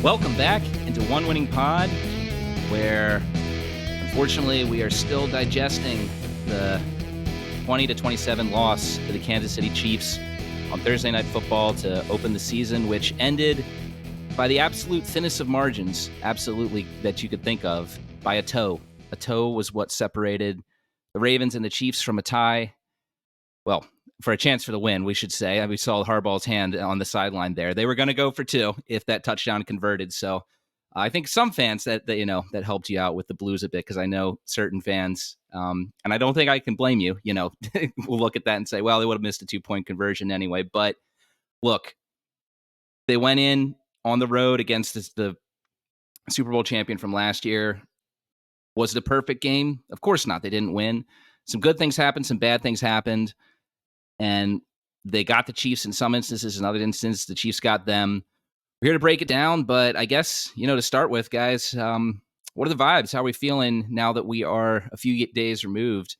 Welcome back into One Winning Pod, where unfortunately we are still digesting the 20-27 loss to the Kansas City Chiefs on Thursday Night Football to open the season, which ended by the absolute thinnest of margins, absolutely, that you could think of, by a toe. A toe was what separated the Ravens and the Chiefs from a tie. Well, for a chance for the win, we should say. We saw Harbaugh's hand on the sideline there. They were going to go for two if that touchdown converted. So I think some fans that helped you out with the Blues a bit, because I know certain fans, and I don't think I can blame you, will look at that and say, well, they would have missed a 2-point conversion anyway. But look, they went in on the road against the Super Bowl champion from last year. Was it a perfect game? Of course not. They didn't win. Some good things happened. Some bad things happened. And they got the Chiefs in some instances. In other instances, the Chiefs got them. We're here to break it down, but I guess, to start with, guys, what are the vibes? How are we feeling now that we are a few days removed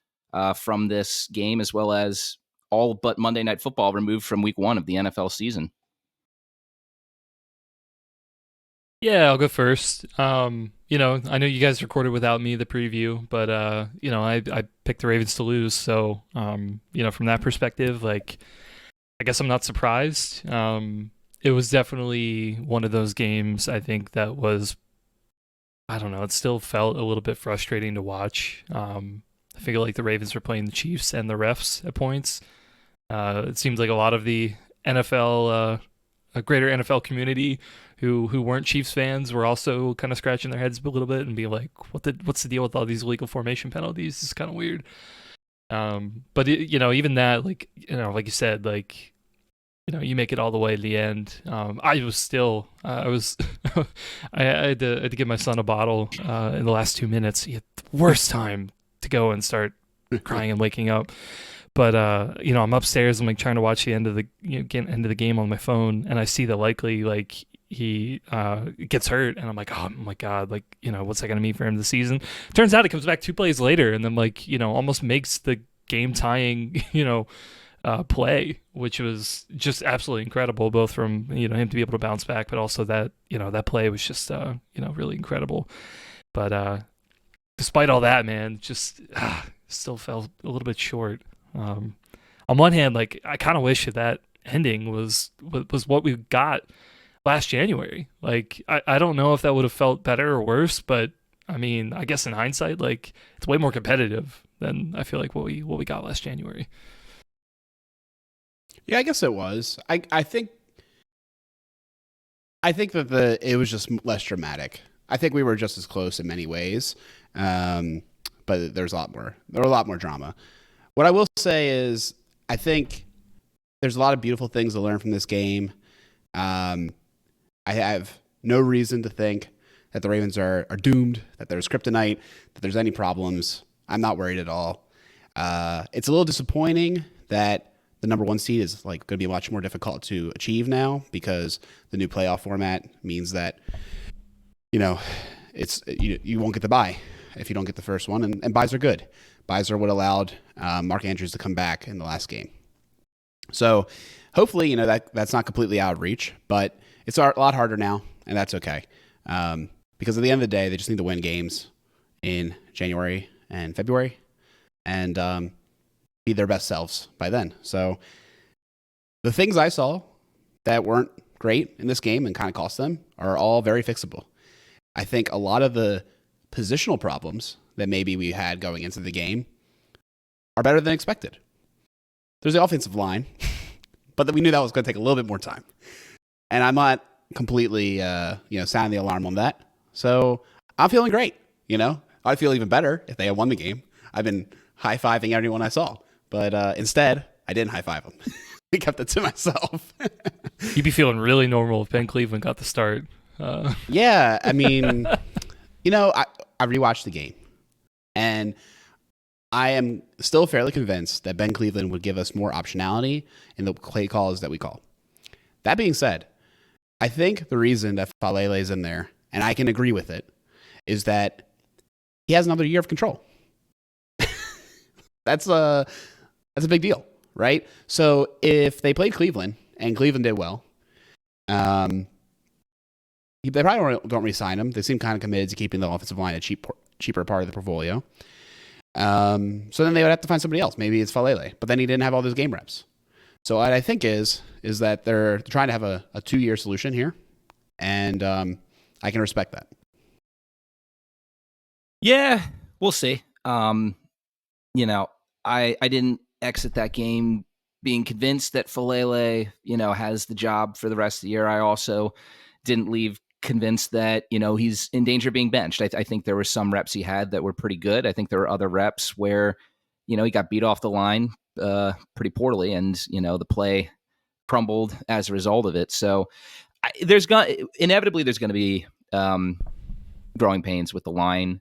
from this game, as well as all but Monday Night Football removed from week 1 of the NFL season? Yeah, I'll go first. I know you guys recorded without me the preview, but I picked the Ravens to lose, so from that perspective, like, I guess I'm not surprised. It was definitely one of those games, I think, that was, I don't know, it still felt a little bit frustrating to watch. I feel like the Ravens were playing the Chiefs and the refs at points. It seems like a lot of the NFL, a greater NFL community who weren't Chiefs fans were also kind of scratching their heads a little bit and being like, what's the deal with all these illegal formation penalties? It's kind of weird. But even that, like you said, like, you make it all the way to the end. I was still, I was, I had to give my son a bottle in the last 2 minutes. He had the worst time to go and start crying and waking up. But I'm upstairs. I'm like trying to watch the end of the end of the game on my phone, and I see that likely like he gets hurt, and I'm like, oh my god, like what's that gonna mean for him this season? Turns out it comes back 2 plays later, and then like almost makes the game tying play, which was just absolutely incredible, both from him to be able to bounce back, but also that that play was just really incredible. But despite all that, man, just still fell a little bit short. On one hand, like, I kind of wish that ending was what we got last January. Like, I don't know if that would have felt better or worse, but I mean, I guess in hindsight, like, it's way more competitive than I feel like what we got last January. Yeah, I guess it was. I think that it was just less dramatic. I think we were just as close in many ways, but there was a lot more drama. What I will say is, I think there's a lot of beautiful things to learn from this game. I have no reason to think that the Ravens are doomed, that there's kryptonite, that there's any problems. I'm not worried at all. It's a little disappointing that the number 1 seed is like going to be much more difficult to achieve now, because the new playoff format means that you won't get the bye if you don't get the first one, and byes are good. Byes are what allowed Mark Andrews to come back in the last game. So hopefully, that's not completely out of reach, but it's a lot harder now, and that's okay. Because at the end of the day, they just need to win games in January and February and be their best selves by then. So the things I saw that weren't great in this game and kind of cost them are all very fixable. I think a lot of the positional problems that maybe we had going into the game are better than expected. There's the offensive line, but we knew that was going to take a little bit more time. And I'm not completely, sounding the alarm on that. So I'm feeling great. I'd feel even better if they had won the game. I've been high-fiving everyone I saw, but instead, I didn't high-five them. I kept it to myself. You'd be feeling really normal if Ben Cleveland got the start. Yeah, I mean, I rewatched the game, and I am still fairly convinced that Ben Cleveland would give us more optionality in the play calls that we call. That being said, I think the reason that Falele is in there, and I can agree with it, is that he has another year of control. That's a big deal, right? So if they played Cleveland and Cleveland did well, They probably don't re-sign him. They seem kind of committed to keeping the offensive line a cheaper part of the portfolio. So then they would have to find somebody else. Maybe it's Falele, but then he didn't have all those game reps. So what I think is that they're trying to have a 2-year solution here, and I can respect that. Yeah, we'll see. I didn't exit that game being convinced that Falele, has the job for the rest of the year. I also didn't leave convinced that, he's in danger of being benched. I think there were some reps he had that were pretty good. I think there were other reps where, he got beat off the line pretty poorly, and, the play crumbled as a result of it. So inevitably there's going to be growing pains with the line.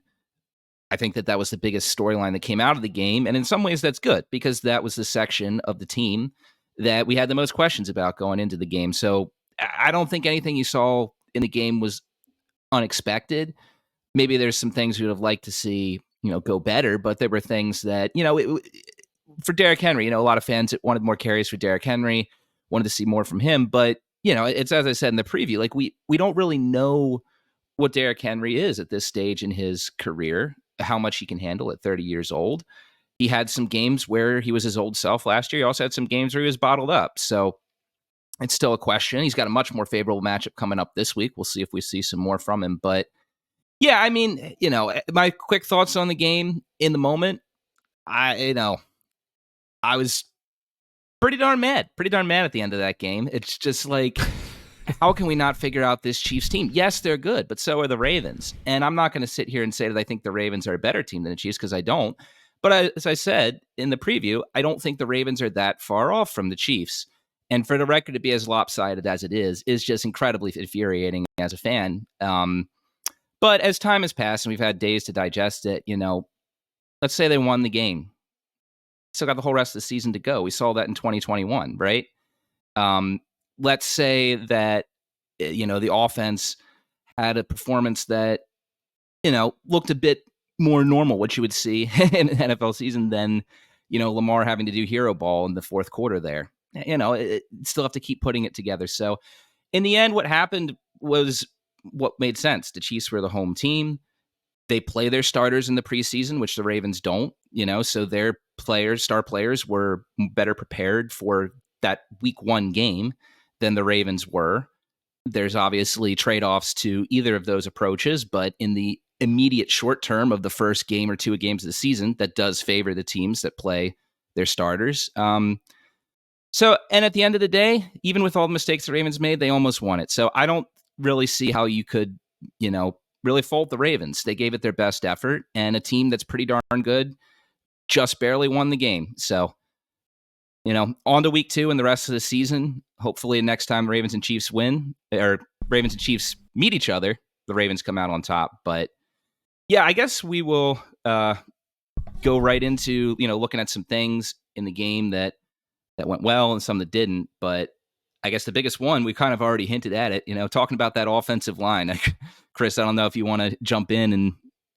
I think that was the biggest storyline that came out of the game. And in some ways that's good, because that was the section of the team that we had the most questions about going into the game. So I don't think anything you saw in the game was unexpected. Maybe there's some things we would have liked to see, go better, but there were things that, for Derrick Henry, a lot of fans wanted more carries for Derrick Henry, wanted to see more from him. But, it's, as I said in the preview, like we don't really know what Derrick Henry is at this stage in his career, how much he can handle at 30 years old. He had some games where he was his old self last year. He also had some games where he was bottled up. So it's still a question. He's got a much more favorable matchup coming up this week. We'll see if we see some more from him. But yeah, I mean, my quick thoughts on the game in the moment, I was pretty darn mad at the end of that game. It's just like, how can we not figure out this Chiefs team? Yes, they're good, but so are the Ravens. And I'm not going to sit here and say that I think the Ravens are a better team than the Chiefs, because I don't. But as I said in the preview, I don't think the Ravens are that far off from the Chiefs. And for the record to be as lopsided as it is just incredibly infuriating as a fan. But as time has passed and we've had days to digest it, let's say they won the game. Still got the whole rest of the season to go. We saw that in 2021, right? Let's say that, the offense had a performance that, looked a bit more normal, what you would see in an NFL season than, Lamar having to do hero ball in the fourth quarter there. Still have to keep putting it together. So in the end, what happened was what made sense. The Chiefs were the home team. They play their starters in the preseason, which the Ravens don't, so their star players were better prepared for that week 1 game than the Ravens were. There's obviously trade-offs to either of those approaches, but in the immediate short term of the first game or 2 games of the season, that does favor the teams that play their starters. And at the end of the day, even with all the mistakes the Ravens made, they almost won it. So I don't really see how you could, really fault the Ravens. They gave it their best effort, and a team that's pretty darn good just barely won the game. So, on to week 2 and the rest of the season. Hopefully next time Ravens and Chiefs win, or Ravens and Chiefs meet each other, the Ravens come out on top. But yeah, I guess we will go right into, looking at some things in the game that went well and some that didn't. But I guess the biggest one, we kind of already hinted at it, talking about that offensive line. Chris, I don't know if you want to jump in and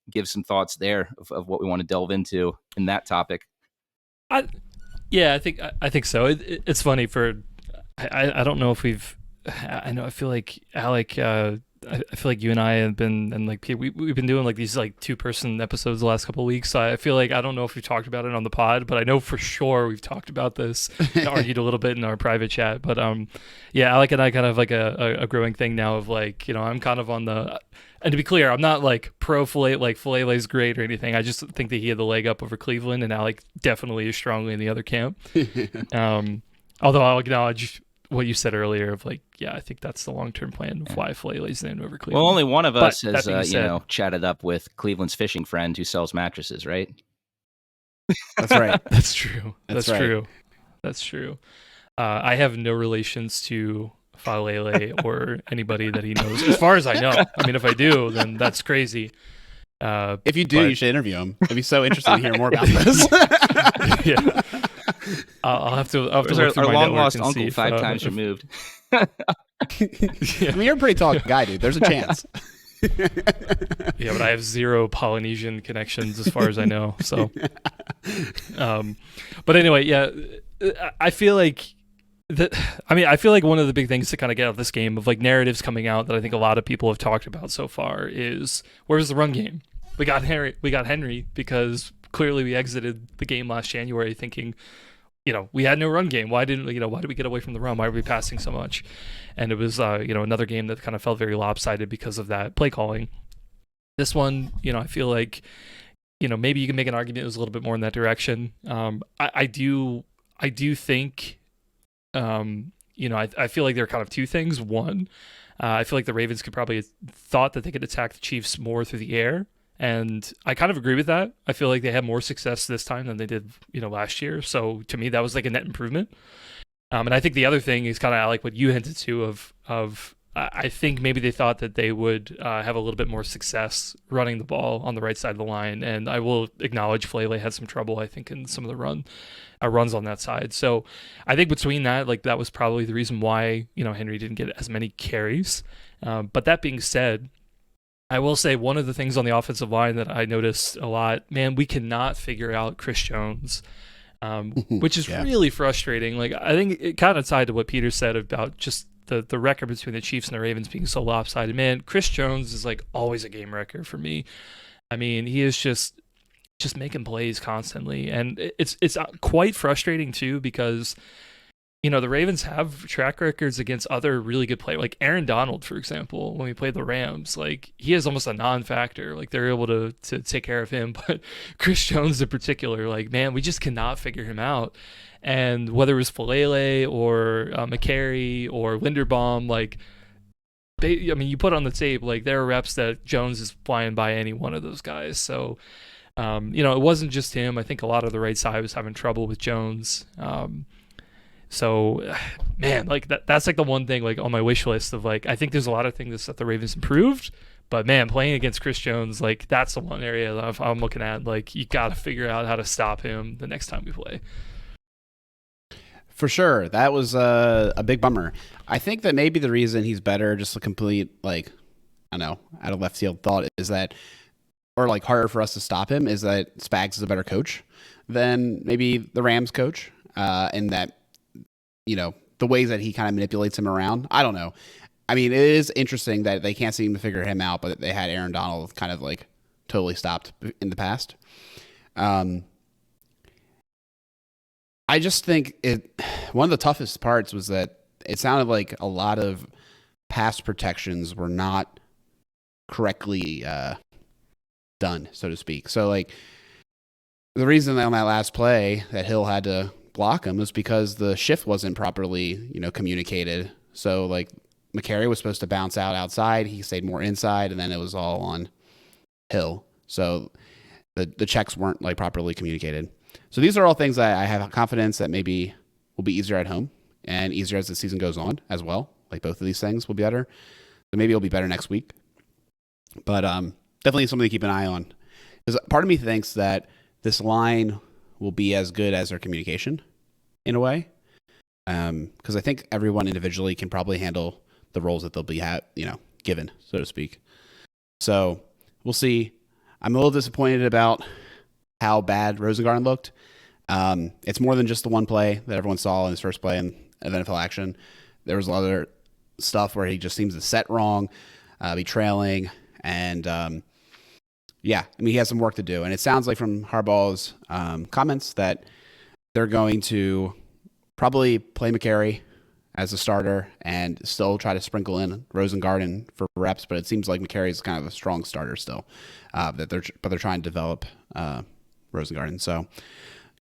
give some thoughts there of what we want to delve into in that topic. I think so. It's funny I don't know if I feel like Alec, I feel like you and I have been, and like we've been doing like these like 2-person episodes the last couple of weeks. So I feel like I don't know if we've talked about it on the pod, but I know for sure we've talked about this and argued a little bit in our private chat. But yeah, Alec and I kind of like a growing thing now of like, I'm kind of on the, and to be clear, I'm not like pro Falele, like Falele's great or anything. I just think that he had the leg up over Cleveland, and Alec definitely is strongly in the other camp. Although I'll acknowledge what you said earlier of like, yeah, I think that's the long-term plan of why Falele's named over Cleveland. Well, only one of us has, chatted up with Cleveland's fishing friend who sells mattresses, right? That's right. That's true. That's right. true. That's true. I have no relations to Falele or anybody that he knows, as far as I know. I mean, if I do, then that's crazy. If you do, you should interview him. I'd be so interested to hear more about this. Yeah. I'll have to look through our my long network lost and uncle see 5 times removed. I mean, you're a pretty tall guy, dude. There's a chance. Yeah, but I have 0 Polynesian connections as far as I know. So, but anyway, yeah, I feel like I feel like one of the big things to kind of get out of this game of like narratives coming out that I think a lot of people have talked about so far is where's the run game? We got Henry because clearly we exited the game last January thinking, we had no run game. Why did we get away from the run? Why were we passing so much? And it was, another game that kind of felt very lopsided because of that play calling. This one, I feel like, maybe you can make an argument it was a little bit more in that direction. I do think, I feel like there are kind of two things. One, I feel like the Ravens could probably have thought that they could attack the Chiefs more through the air. And I kind of agree with that. I feel like they had more success this time than they did, last year. So to me, that was like a net improvement. And I think the other thing is kind of like what you hinted to of I think maybe they thought that they would have a little bit more success running the ball on the right side of the line. And I will acknowledge Flele had some trouble, I think, in some of the runs on that side. So I think between that, like that was probably the reason why, Henry didn't get as many carries. But that being said, I will say one of the things on the offensive line that I noticed a lot, man, we cannot figure out Chris Jones, which is really frustrating. Like I think it kind of tied to what Peter said about just the record between the Chiefs and the Ravens being so lopsided. Man, Chris Jones is like always a game wrecker for me. I mean, he is just making plays constantly, and it's quite frustrating too because the Ravens have track records against other really good players, like Aaron Donald, for example. When we played the Rams, like he is almost a non-factor. Like they're able to take care of him, but Chris Jones in particular, like man, we just cannot figure him out. And whether it was Falele or McCary or Linderbaum, like you put on the tape, like there are reps that Jones is flying by any one of those guys. So, it wasn't just him. I think a lot of the right side was having trouble with Jones. So, man, like that's like the one thing like on my wish list of like I think there's a lot of things that the Ravens improved, but man, playing against Chris Jones, like that's the one area that I'm looking at. Like you got to figure out how to stop him the next time we play. For sure, that was a big bummer. I think that maybe the reason he's better, just a complete like I don't know, out of left field thought is that, or like harder for us to stop him, is that Spags is a better coach than maybe the Rams coach, in that. The ways that he kind of manipulates him around. I don't know. I mean, it is interesting that they can't seem to figure him out, but they had Aaron Donald kind of like totally stopped in the past. I just think one of the toughest parts was that it sounded like a lot of pass protections were not correctly done, so to speak. So like the reason that on that last play that Hill had to block him was because the shift wasn't properly, communicated. So like McCary was supposed to bounce outside. He stayed more inside, and then it was all on Hill. So the checks weren't like properly communicated. So these are all things that I have confidence that maybe will be easier at home and easier as the season goes on as well. Like both of these things will be better. So maybe it'll be better next week. But definitely something to keep an eye on. Because part of me thinks that this line will be as good as their communication in a way. Because I think everyone individually can probably handle the roles that they'll be given, so to speak. So we'll see. I'm a little disappointed about how bad Rosengarten looked. It's more than just the one play that everyone saw in his first play in NFL action. There was a lot of other stuff where he just seems to set wrong, be trailing, and he has some work to do. And it sounds like from Harbaugh's comments that they're going to probably play McCary as a starter and still try to sprinkle in Rosengarten for reps. But it seems like McCary is kind of a strong starter still. But they're trying to develop Rosengarten. So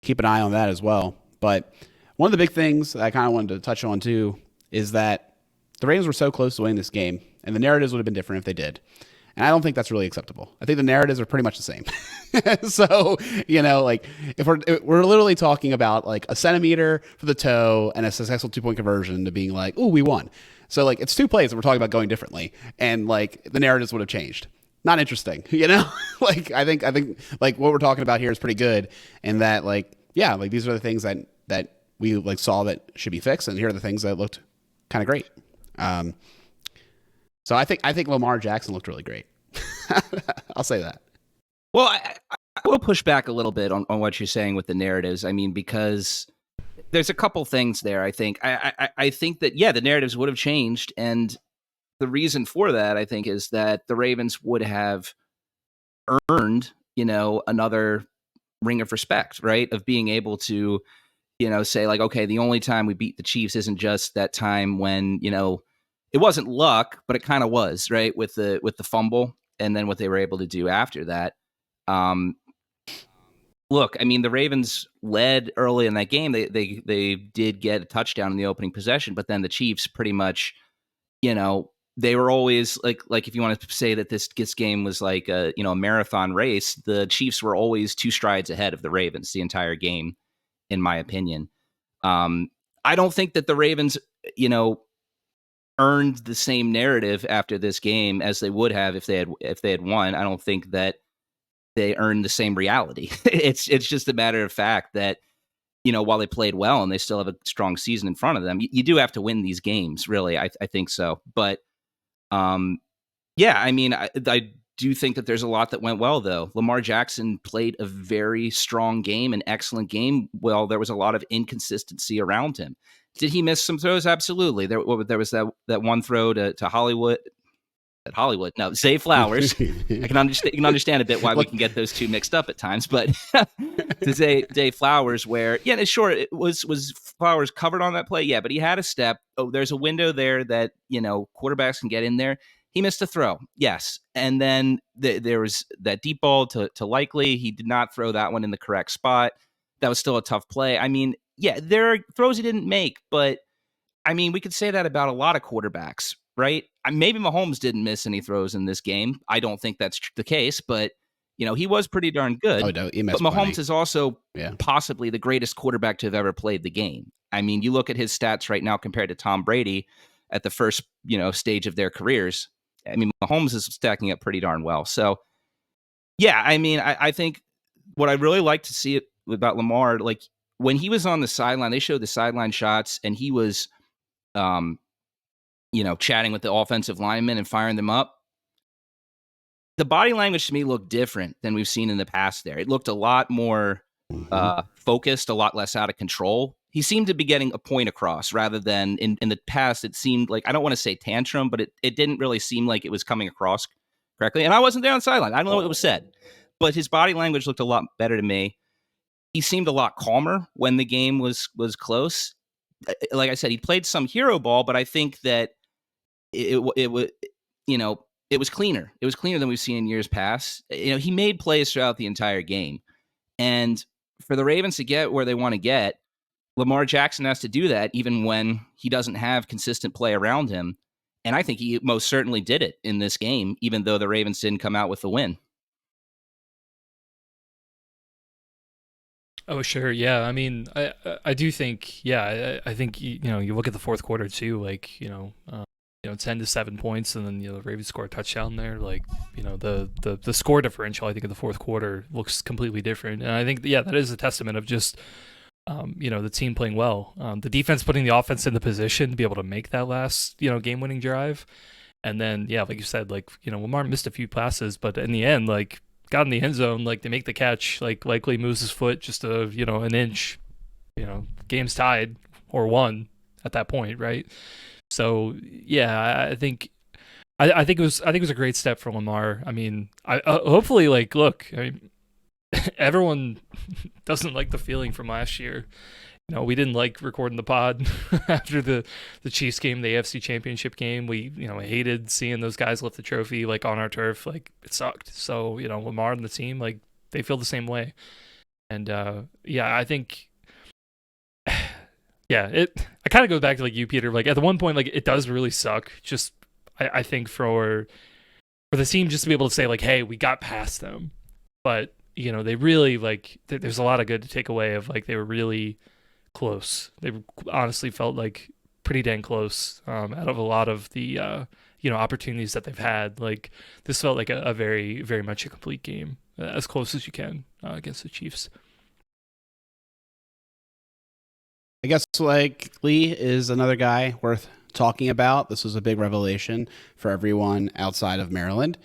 keep an eye on that as well. But one of the big things that I kind of wanted to touch on too is that the Ravens were so close to winning this game, and the narratives would have been different if they did. And I don't think that's really acceptable. I think the narratives are pretty much the same. So, like if we're literally talking about like a centimeter for the toe and a successful 2-point conversion to being like, ooh, we won. So like it's two plays that we're talking about going differently, and like the narratives would have changed. Not interesting, like I think like what we're talking about here is pretty good, and that like these are the things that we like saw that should be fixed, and here are the things that looked kind of great. So I think Lamar Jackson looked really great. I'll say that. Well, I will push back a little bit on what you're saying with the narratives. I mean, because there's a couple things there. I think I think that the narratives would have changed, and the reason for that I think is that the Ravens would have earned another ring of respect, right? Of being able to say like, okay, the only time we beat the Chiefs isn't just that time when it wasn't luck, but it kind of was, right, with the fumble, and then what they were able to do after that. Look, I mean, the Ravens led early in that game. They did get a touchdown in the opening possession, but then the Chiefs pretty much, they were always like if you want to say that this game was like a marathon race, the Chiefs were always 2 strides ahead of the Ravens the entire game, in my opinion. I don't think that the Ravens, earned the same narrative after this game as they would have if they had won. I don't think that they earned the same reality. It's just a matter of fact that while they played well and they still have a strong season in front of them, you do have to win these games. Really, I think so. But I mean, I do think that there's a lot that went well, though. Lamar Jackson played a very strong game, an excellent game. Well, there was a lot of inconsistency around him. Did he miss some throws? Absolutely. There was that one throw to Hollywood. At Hollywood, no, Zay Flowers. I can understand a bit why we can get those two mixed up at times, but to Zay Flowers, where sure, it was Flowers covered on that play, but he had a step. Oh, there's a window there that quarterbacks can get in there. He missed a throw, yes, and then there was that deep ball to Likely. He did not throw that one in the correct spot. That was still a tough play. I mean, there are throws he didn't make, but I mean, we could say that about a lot of quarterbacks, right? Maybe Mahomes didn't miss any throws in this game. I don't think that's the case, but he was pretty darn good. Oh, no, he but missed Mahomes plenty. is also possibly the greatest quarterback to have ever played the game. I mean, you look at his stats right now compared to Tom Brady at the first stage of their careers. I mean, Mahomes is stacking up pretty darn well. So, I mean, I think what I really like to see about Lamar, like when he was on the sideline, they showed the sideline shots, and he was chatting with the offensive linemen and firing them up. The body language to me looked different than we've seen in the past there. It looked a lot more focused, a lot less out of control. He seemed to be getting a point across rather than in the past. It seemed like, I don't want to say tantrum, but it didn't really seem like it was coming across correctly. And I wasn't there on the sideline. I don't know what was said, but his body language looked a lot better to me. He seemed a lot calmer when the game was close. Like I said, he played some hero ball, but I think that it was cleaner. It was cleaner than we've seen in years past. He made plays throughout the entire game. And for the Ravens to get where they want to get, Lamar Jackson has to do that even when he doesn't have consistent play around him. And I think he most certainly did it in this game, even though the Ravens didn't come out with the win. Oh, sure. Yeah. I mean, I do think, I think, you look at the fourth quarter too, like, 10 to 7 points, and then the Ravens score a touchdown there. Like, the score differential, I think, in the fourth quarter looks completely different. And I think, that is a testament of just, the team playing well. The defense putting the offense in the position to be able to make that last, game-winning drive. And then, like you said, like, Lamar missed a few passes, but in the end, like, got in the end zone, like, they make the catch, like, Likely moves his foot just an inch, game's tied or won at that point, right? So I think it was a great step for Lamar. I mean, I hopefully, like, look, I mean, everyone doesn't like the feeling from last year. We didn't like recording the pod after the Chiefs game, the AFC Championship game. We hated seeing those guys lift the trophy like on our turf. Like, it sucked. So Lamar and the team, like, they feel the same way. And I think. I kind of go back to like you, Peter. Like, at the one point, like, it does really suck. Just I think for the team just to be able to say like, hey, we got past them, but they really, like, there's a lot of good to take away of, like, they were really close. They honestly felt like pretty dang close out of a lot of the opportunities that they've had. Like, this felt like a very, very much a complete game, as close as you can against the Chiefs. I guess Likely is another guy worth talking about. This was a big revelation for everyone outside of Maryland.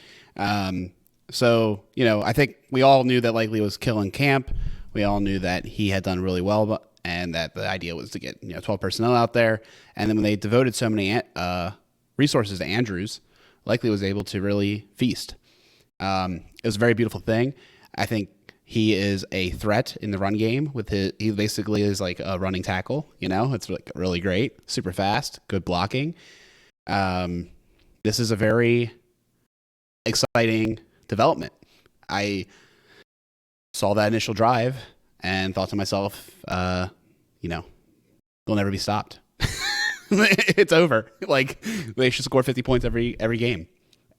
So, I think we all knew that Likely was killing camp. We all knew that he had done really well and that the idea was to get 12 personnel out there. And then when they devoted so many resources to Andrews, Likely was able to really feast. It was a very beautiful thing. I think he is a threat in the run game he basically is like a running tackle, it's like really great, super fast, good blocking. This is a very exciting development. I saw that initial drive and thought to myself, they'll never be stopped. It's over. Like, they should score 50 points every game.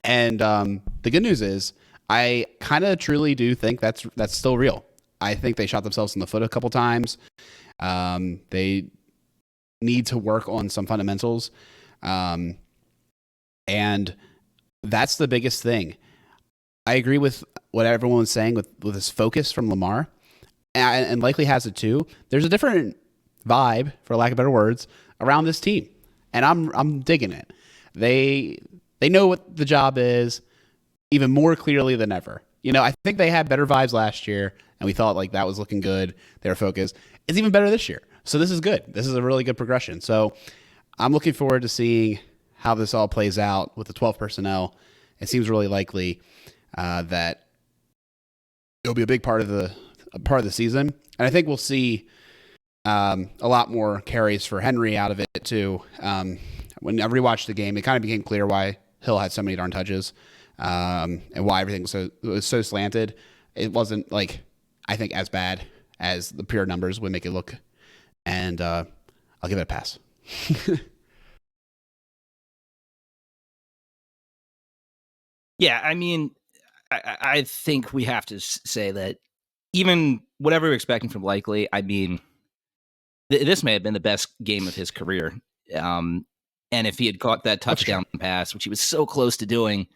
And the good news is, I kind of truly do think that's still real. I think they shot themselves in the foot a couple times. They need to work on some fundamentals. And that's the biggest thing. I agree with what everyone was saying with this focus from Lamar, and Likely has it too. There's a different vibe, for lack of better words, around this team, and I'm digging it. They know what the job is even more clearly than ever. I think they had better vibes last year, and we thought like that was looking good. Their focus is even better this year. So this is good. This is a really good progression. So I'm looking forward to seeing how this all plays out with the 12 personnel. It seems really likely that it'll be a big part of the season, and I think we'll see a lot more carries for Henry out of it too. When I rewatched the game, it kind of became clear why Hill had so many darn touches, and why everything was so slanted. It wasn't like, I think, as bad as the pure numbers would make it look, and I'll give it a pass. Yeah, I mean, I think we have to say that even whatever we're expecting from Likely, I mean, this may have been the best game of his career. And if he had caught that touchdown pass, which he was so close to doing,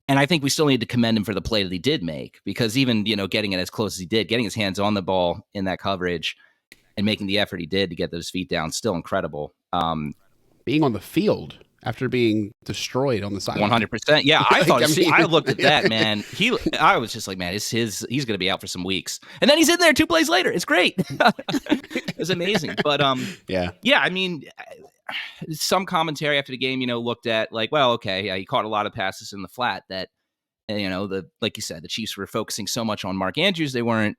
and I think we still need to commend him for the play that he did make, because even, getting it as close as he did, getting his hands on the ball in that coverage and making the effort he did to get those feet down, still incredible. Being on the field after being destroyed on the sideline. 100%. Yeah, I thought. I looked at that, man. I was just like, man, he's going to be out for some weeks, and then he's in there 2 plays later. It's great. It was amazing. But yeah. I mean, some commentary after the game, looked at like, well, okay, yeah, he caught a lot of passes in the flat that, like you said, the Chiefs were focusing so much on Mark Andrews, they weren't,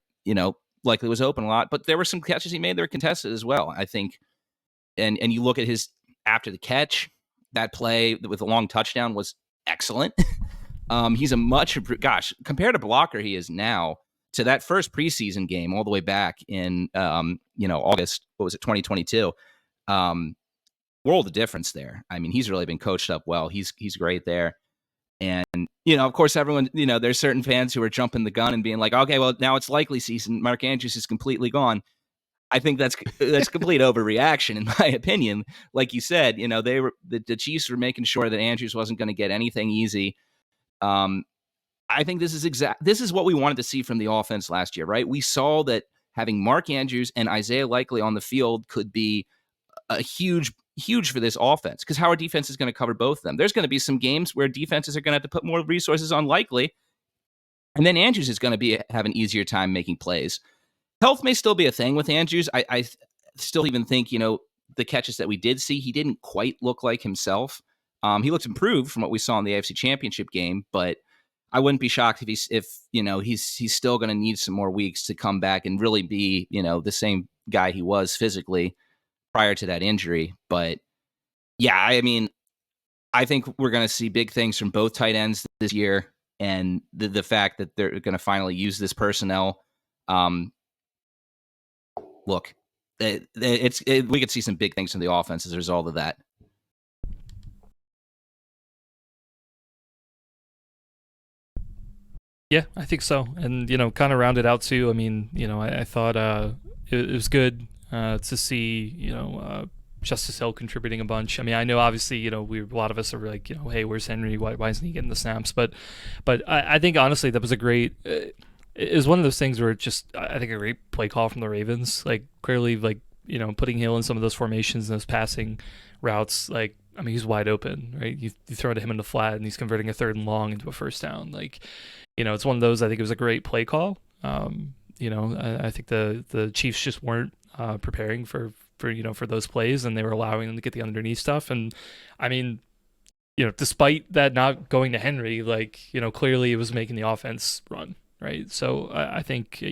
Likely was open a lot, but there were some catches he made that were contested as well, I think. And you look at his after the catch. That play with a long touchdown was excellent. He's compared to blocker he is now to that first preseason game all the way back in, August, 2022. World of difference there. I mean, he's really been coached up well. He's great there. And, of course, everyone, there's certain fans who are jumping the gun and being like, okay, well, now it's Likely season. Mark Andrews is completely gone. I think that's complete overreaction, in my opinion. Like you said, the Chiefs were making sure that Andrews wasn't going to get anything easy. I think this is what we wanted to see from the offense last year, right? We saw that having Mark Andrews and Isaiah Likely on the field could be a huge for this offense, because how our defense is going to cover both of them. There's going to be some games where defenses are going to have to put more resources on Likely, and then Andrews is going to have an easier time making plays. Health may still be a thing with Andrews. I still even think, the catches that we did see, he didn't quite look like himself. He looks improved from what we saw in the AFC Championship game, but I wouldn't be shocked if he's still going to need some more weeks to come back and really be, the same guy he was physically prior to that injury. But yeah, I mean, I think we're going to see big things from both tight ends this year, and the fact that they're going to finally use this personnel. Look, we could see some big things from the offense as a result of that. Yeah, I think so. And, kind of rounded out too. I mean, I thought it was good to see, Justice Hill contributing a bunch. I mean, I know obviously, a lot of us are like, hey, where's Henry? Why isn't he getting the snaps? But I think honestly that was a great. It was one of those things where it just, I think, a great play call from the Ravens. Like, clearly, like, putting Hill in some of those formations and those passing routes. Like, I mean, he's wide open, right? You throw to him in the flat, and he's converting a 3rd and long into a first down. Like, it's one of those. I think it was a great play call. I think the Chiefs just weren't preparing for those plays, and they were allowing them to get the underneath stuff. And I mean, despite that not going to Henry, like, clearly it was making the offense run, right? So I think,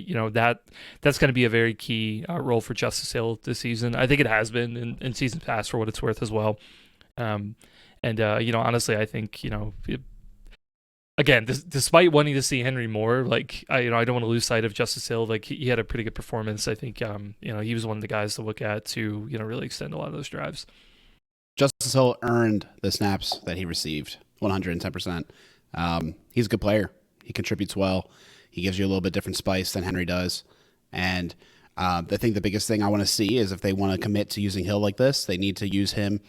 that's going to be a very key role for Justice Hill this season. I think it has been in seasons past, for what it's worth as well. Honestly, I think, again, despite wanting to see Henry more, like, I don't want to lose sight of Justice Hill. Like, he had a pretty good performance. I think, he was one of the guys to look at to, really extend a lot of those drives. Justice Hill earned the snaps that he received, 110%. He's a good player. He contributes well. He gives you a little bit different spice than Henry does. And I think the biggest thing I want to see is if they want to commit to using Hill like this, they need to use him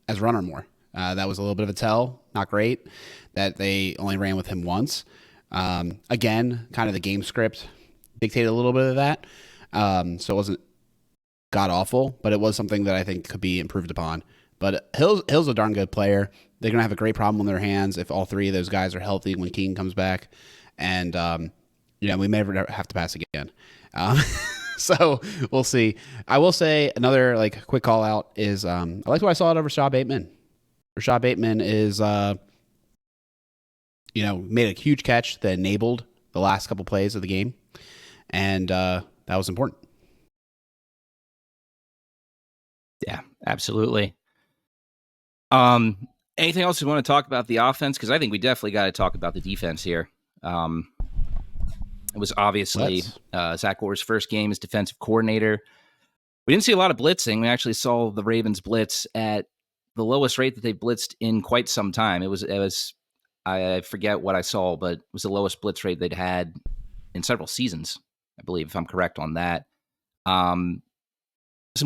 as runner more. That was a little bit of a tell, not great, that they only ran with him once. Again, kind of the game script dictated a little bit of that. So it wasn't god-awful, but it was something that I think could be improved upon. But Hill's a darn good player. They're going to have a great problem on their hands if all three of those guys are healthy when King comes back. And, we may never have to pass again. So we'll see. I will say another quick call out is I liked what I saw out of Rashad Bateman. Rashad Bateman is, made a huge catch that enabled the last couple plays of the game. And that was important. Yeah, absolutely. Anything else you want to talk about the offense? Because I think we definitely got to talk about the defense here. It was obviously Zach Orr's first game as defensive coordinator. We didn't see a lot of blitzing. We actually saw the Ravens blitz at the lowest rate that they blitzed in quite some time. It was I forget what I saw, but it was the lowest blitz rate they'd had in several seasons, I believe, if I'm correct on that. Some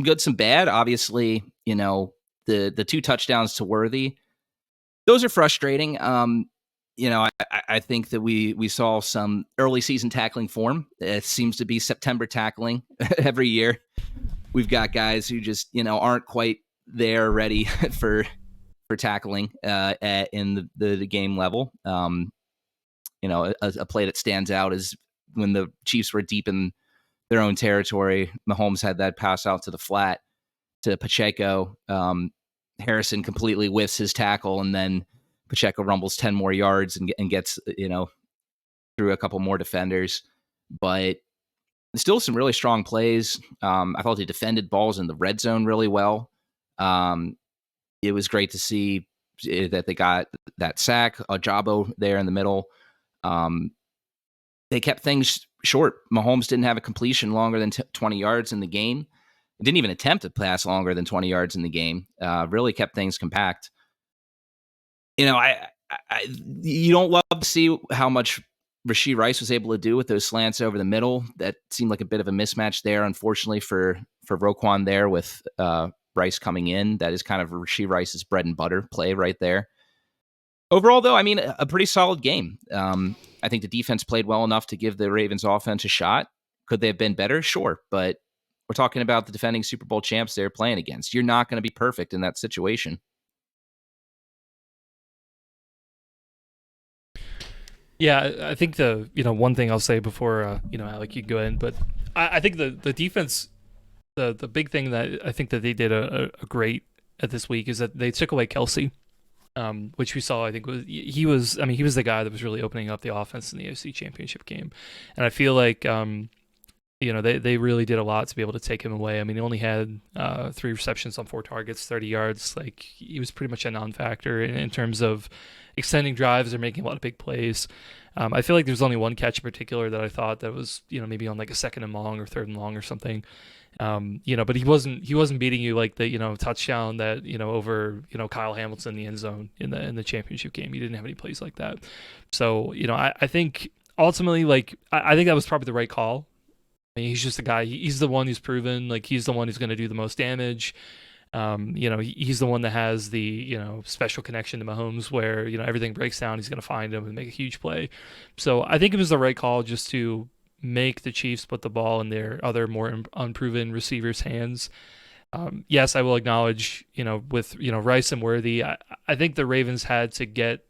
good, some bad. Obviously, the 2 touchdowns to Worthy, those are frustrating. I think that we saw some early season tackling form. It seems to be September tackling every year. We've got guys who just, aren't quite there ready for tackling in the game level. A play that stands out is when the Chiefs were deep in their own territory. Mahomes had that pass out to the flat to Pacheco. Harrison completely whiffs his tackle, and then Pacheco rumbles 10 more yards and gets, through a couple more defenders. But still some really strong plays. I thought they defended balls in the red zone really well. It was great to see that they got that sack, Ajabo there in the middle. They kept things short. Mahomes didn't have a completion longer than 20 yards in the game. Didn't even attempt to pass longer than 20 yards in the game. Really kept things compact. You don't love to see how much Rashee Rice was able to do with those slants over the middle. That seemed like a bit of a mismatch there, unfortunately, for Roquan there with Rice coming in. That is kind of Rashee Rice's bread and butter play right there. Overall, though, a pretty solid game. I think the defense played well enough to give the Ravens offense a shot. Could they have been better? Sure. But we're talking about the defending Super Bowl champs they're playing against. You're not going to be perfect in that situation. Yeah, I think the one thing I'll say before Alec, you go in, but I think the defense, the big thing that I think that they did a great at this week is that they took away Kelsey, which we saw. I think he was the guy that was really opening up the offense in the AFC Championship game, and I feel like they really did a lot to be able to take him away. He only had 3 receptions on 4 targets, 30 yards. Like, he was pretty much a non-factor in terms of extending drives or making a lot of big plays. I feel like there's only one catch in particular that I thought that was, maybe on like a 2nd and long or 3rd and long or something. But he wasn't beating you like the, touchdown that, over, Kyle Hamilton in the end zone in the championship game. He didn't have any plays like that. So, I think ultimately, I think that was probably the right call. He's just a guy. He's the one who's proven, he's the one who's going to do the most damage. He's the one that has the, special connection to Mahomes where, everything breaks down. He's going to find him and make a huge play. So I think it was the right call just to make the Chiefs put the ball in their other more unproven receivers' hands. Yes, I will acknowledge, with, Rice and Worthy, I think the Ravens had to get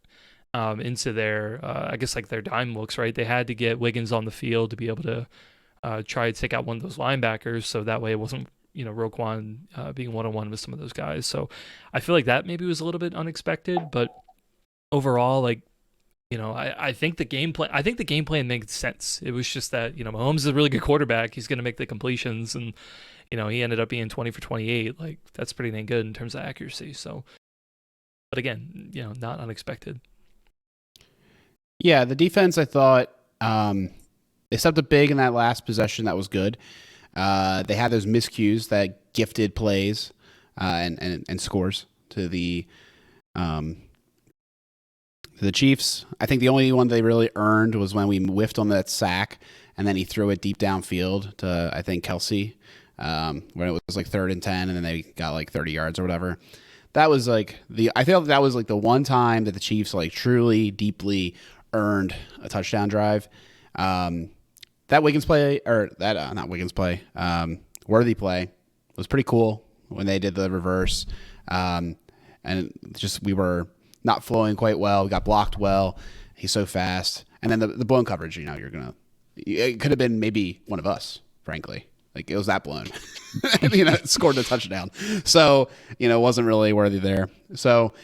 into their, their dime looks, right? They had to get Wiggins on the field to be able to try to take out one of those linebackers, so that way it wasn't Roquan being one-on-one with some of those guys. So I feel like that maybe was a little bit unexpected, but overall, like, I think the game plan makes sense. It was just that, Mahomes is a really good quarterback. He's going to make the completions, and he ended up being 20 for 28. Like, that's pretty dang good in terms of accuracy. So, but again, not unexpected. Yeah, the defense, I thought, they stepped up big in that last possession. That was good. They had those miscues that gifted plays and scores to the Chiefs. I think the only one they really earned was when we whiffed on that sack, and then he threw it deep downfield to, I think, Kelsey, when it was like 3rd and 10, and then they got like 30 yards or whatever. That was like I feel that was like the one time that the Chiefs like truly, deeply earned a touchdown drive. That Wiggins play, or that not Wiggins play, Worthy play was pretty cool when they did the reverse, and just we were not flowing quite well. We got blocked well. He's so fast, and then the blown coverage. It could have been maybe one of us, frankly. Like, it was that blown. It scored a touchdown, so it wasn't really Worthy there. So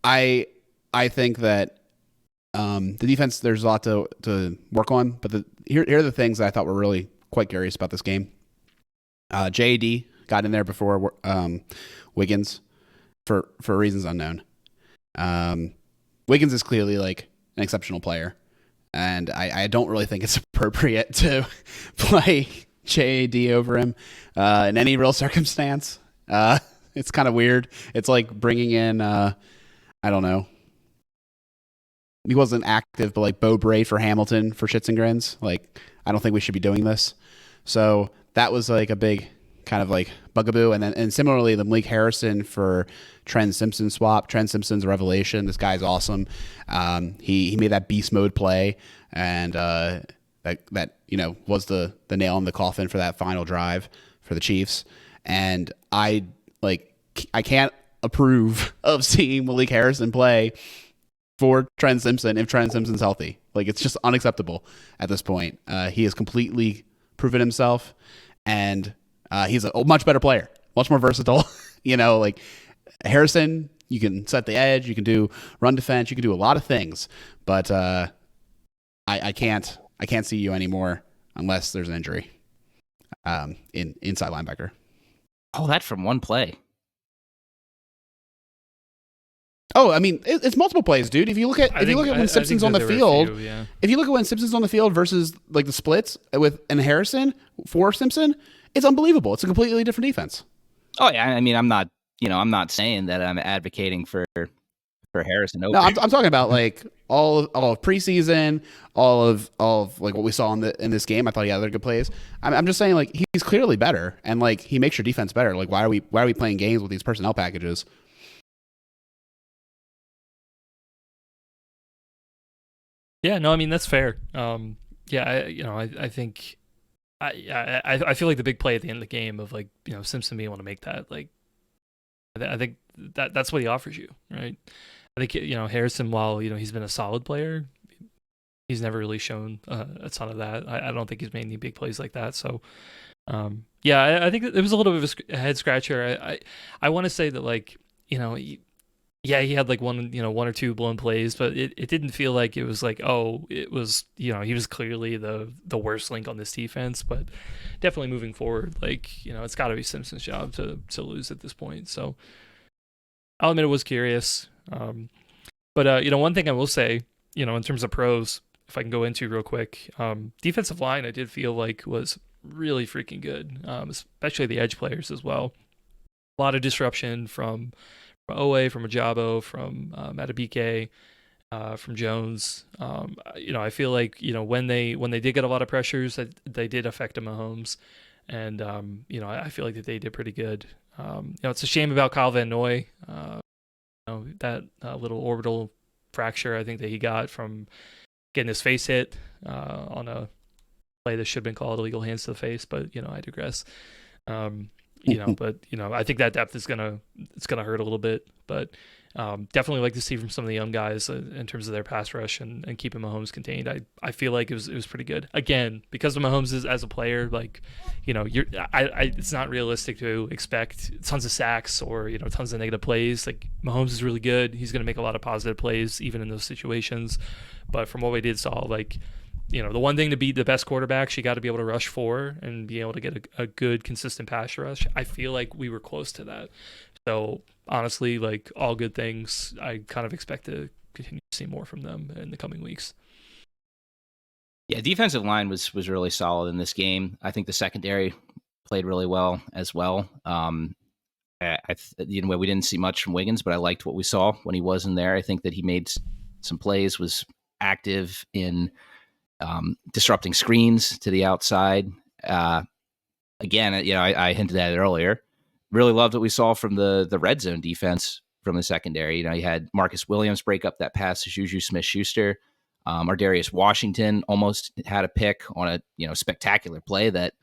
I think that the defense, there's a lot to work on, but here are the things that I thought were really quite curious about this game. JAD got in there before Wiggins for reasons unknown. Wiggins is clearly like an exceptional player, and I don't really think it's appropriate to play JAD over him in any real circumstance. It's kind of weird. It's like bringing in I don't know. He wasn't active, but like Bo Bray for Hamilton for shits and grins. Like, I don't think we should be doing this. So that was like a big kind of like bugaboo. And similarly, the Malik Harrison for Trent Simpson swap. Trent Simpson's a revelation. This guy's awesome. He made that beast mode play, and that was the nail in the coffin for that final drive for the Chiefs. And I can't approve of seeing Malik Harrison play for Trent Simpson if Trent Simpson's healthy. Like, it's just unacceptable at this point. He has completely proven himself, and he's a much better player, much more versatile. Like Harrison, you can set the edge, you can do run defense, you can do a lot of things, but I can't see you anymore unless there's an injury in inside linebacker. Oh, that from one play. Oh, I mean, it's multiple plays, dude. If you look at when Simpson's on the field, if you look at when Simpson's on the field versus like the splits and Harrison for Simpson, it's unbelievable. It's a completely different defense. Oh yeah, I mean, I'm not saying that I'm advocating for Harrison. No, I'm talking about like all of preseason, all of like what we saw in this game. I thought he had other good plays. I'm just saying, like, he's clearly better, and like he makes your defense better. Like, why are we playing games with these personnel packages? Yeah, no, I mean, that's fair. I think I feel like the big play at the end of the game of, like, Simpson being able to make that, like, I think that's what he offers you, right? I think Harrison, while he's been a solid player, he's never really shown a ton of that. I don't think he's made any big plays like that. So I think it was a little bit of a head scratcher. I want to say that, like, he had like one or two blown plays, but it didn't feel like it was like, oh, it was, he was clearly the worst link on this defense. But definitely moving forward, like, it's got to be Simpson's job to lose at this point. So I'll admit it was curious. But one thing I will say, in terms of pros, if I can go into real quick, defensive line, I did feel like was really freaking good, especially the edge players as well. A lot of disruption from Owe, from Ajabo, from Matabike, from Jones. I feel like when they did get a lot of pressures, that they did affect Mahomes, and I feel like that they did pretty good. It's a shame about Kyle Van Noy. That little orbital fracture I think that he got from getting his face hit on a play that should have been called illegal hands to the face, but I digress. But I think that depth is gonna hurt a little bit. But Definitely like to see from some of the young guys in terms of their pass rush and keeping Mahomes contained. I feel like it was pretty good. Again, because of Mahomes as a player, like, it's not realistic to expect tons of sacks or tons of negative plays. Like, Mahomes is really good. He's going to make a lot of positive plays even in those situations. But from what we did saw, like, the one thing to beat the best quarterbacks, you got to be able to rush for and be able to get a good, consistent pass rush. I feel like we were close to that. So honestly, like, all good things. I kind of expect to continue to see more from them in the coming weeks. Yeah, defensive line was really solid in this game. I think the secondary played really well as well. We didn't see much from Wiggins, but I liked what we saw when he was in there. I think that he made some plays, was active in disrupting screens to the outside. Again, I hinted at it earlier. Really loved what we saw from the red zone defense from the secondary. You had Marcus Williams break up that pass to Juju Smith-Schuster. Ardarius Washington almost had a pick on a spectacular play that,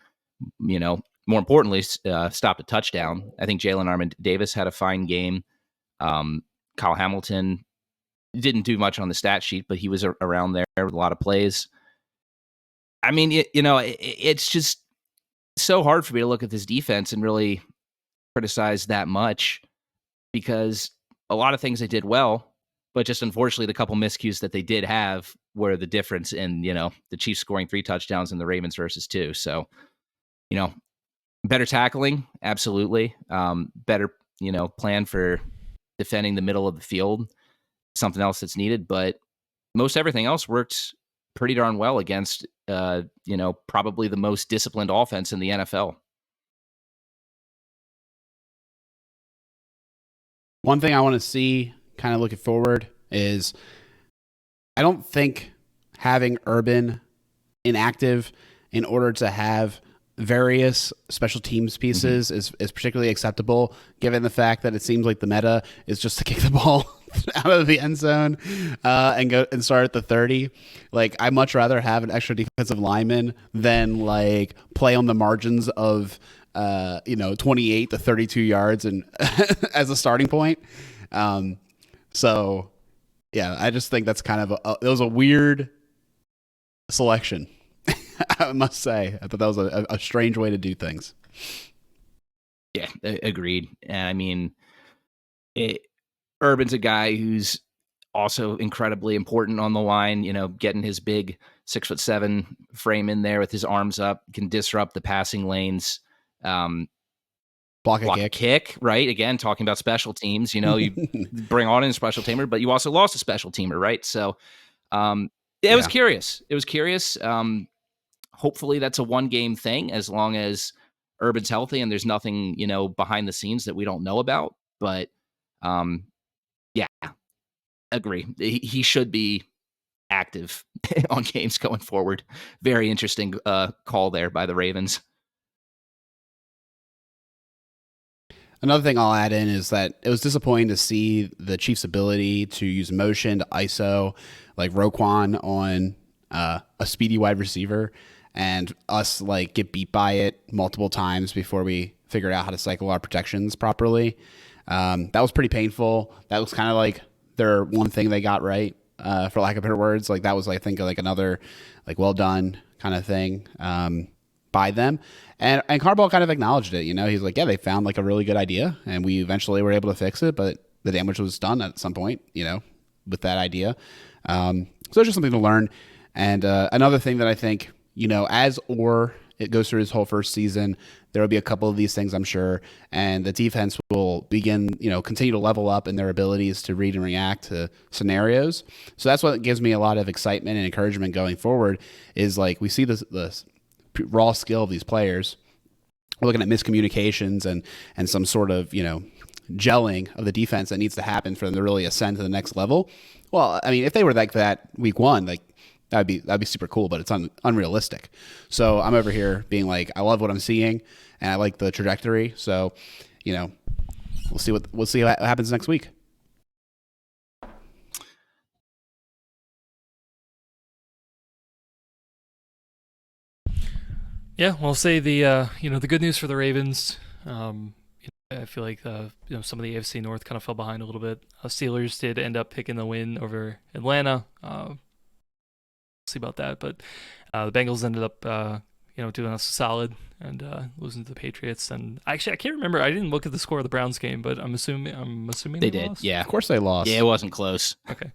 more importantly, stopped a touchdown. I think Jalen Armour-Davis had a fine game. Kyle Hamilton didn't do much on the stat sheet, but he was around there with a lot of plays. I mean, it's just so hard for me to look at this defense and really criticize that much, because a lot of things they did well, but just unfortunately the couple miscues that they did have were the difference in, the Chiefs scoring 3 touchdowns and the Ravens versus 2. So, better tackling, absolutely. Better, plan for defending the middle of the field, something else that's needed, but most everything else worked pretty darn well against, probably the most disciplined offense in the NFL. One thing I want to see, kind of looking forward, is I don't think having Urban inactive in order to have various special teams pieces is particularly acceptable, given the fact that it seems like the meta is just to kick the ball out of the end zone and go and start at the 30. Like, I'd much rather have an extra defensive lineman than like play on the margins of 28 to 32 yards and as a starting point. So yeah, I just think that's kind of it was a weird selection. I must say, I thought that was a strange way to do things. Yeah, agreed. And I mean, Urban's a guy who's also incredibly important on the line, getting his big 6'7" frame in there with his arms up, can disrupt the passing lanes. Block a kick, right? Again, talking about special teams, you bring on a special teamer, but you also lost a special teamer, right? So it was curious. It was curious. Hopefully that's a one-game thing as long as Urban's healthy and there's nothing, behind the scenes that we don't know about. But yeah, agree. He should be active on games going forward. Very interesting call there by the Ravens. Another thing I'll add in is that it was disappointing to see the Chiefs' ability to use motion to ISO, like Roquan on a speedy wide receiver, and us like get beat by it multiple times before we figured out how to cycle our protections properly. That was pretty painful. That was kind of like their one thing they got right, for lack of better words. Like, that was, I think, like another like well done kind of thing by them. And Carball kind of acknowledged it. He's like, yeah, they found like a really good idea, and we eventually were able to fix it, but the damage was done at some point, with that idea. So it's just something to learn. And another thing that I think, as it goes through his whole first season, there will be a couple of these things, I'm sure, and the defense will begin, continue to level up in their abilities to read and react to scenarios. So that's what gives me a lot of excitement and encouragement going forward, is like we see this raw skill of these players. We're looking at miscommunications and some sort of, gelling of the defense that needs to happen for them to really ascend to the next level. Well, I mean, if they were like that week one, like that'd be super cool, but it's unrealistic. So I'm over here being like, I love what I'm seeing and I like the trajectory. So, we'll see what happens next week. Yeah, well, I'll say the good news for the Ravens. I feel like some of the AFC North kind of fell behind a little bit. Steelers did end up picking the win over Atlanta. See about that, but the Bengals ended up doing us a solid and losing to the Patriots. And actually, I can't remember. I didn't look at the score of the Browns game, but I'm assuming They did. lost? Yeah, Of course they lost. yeah, it wasn't close. Okay.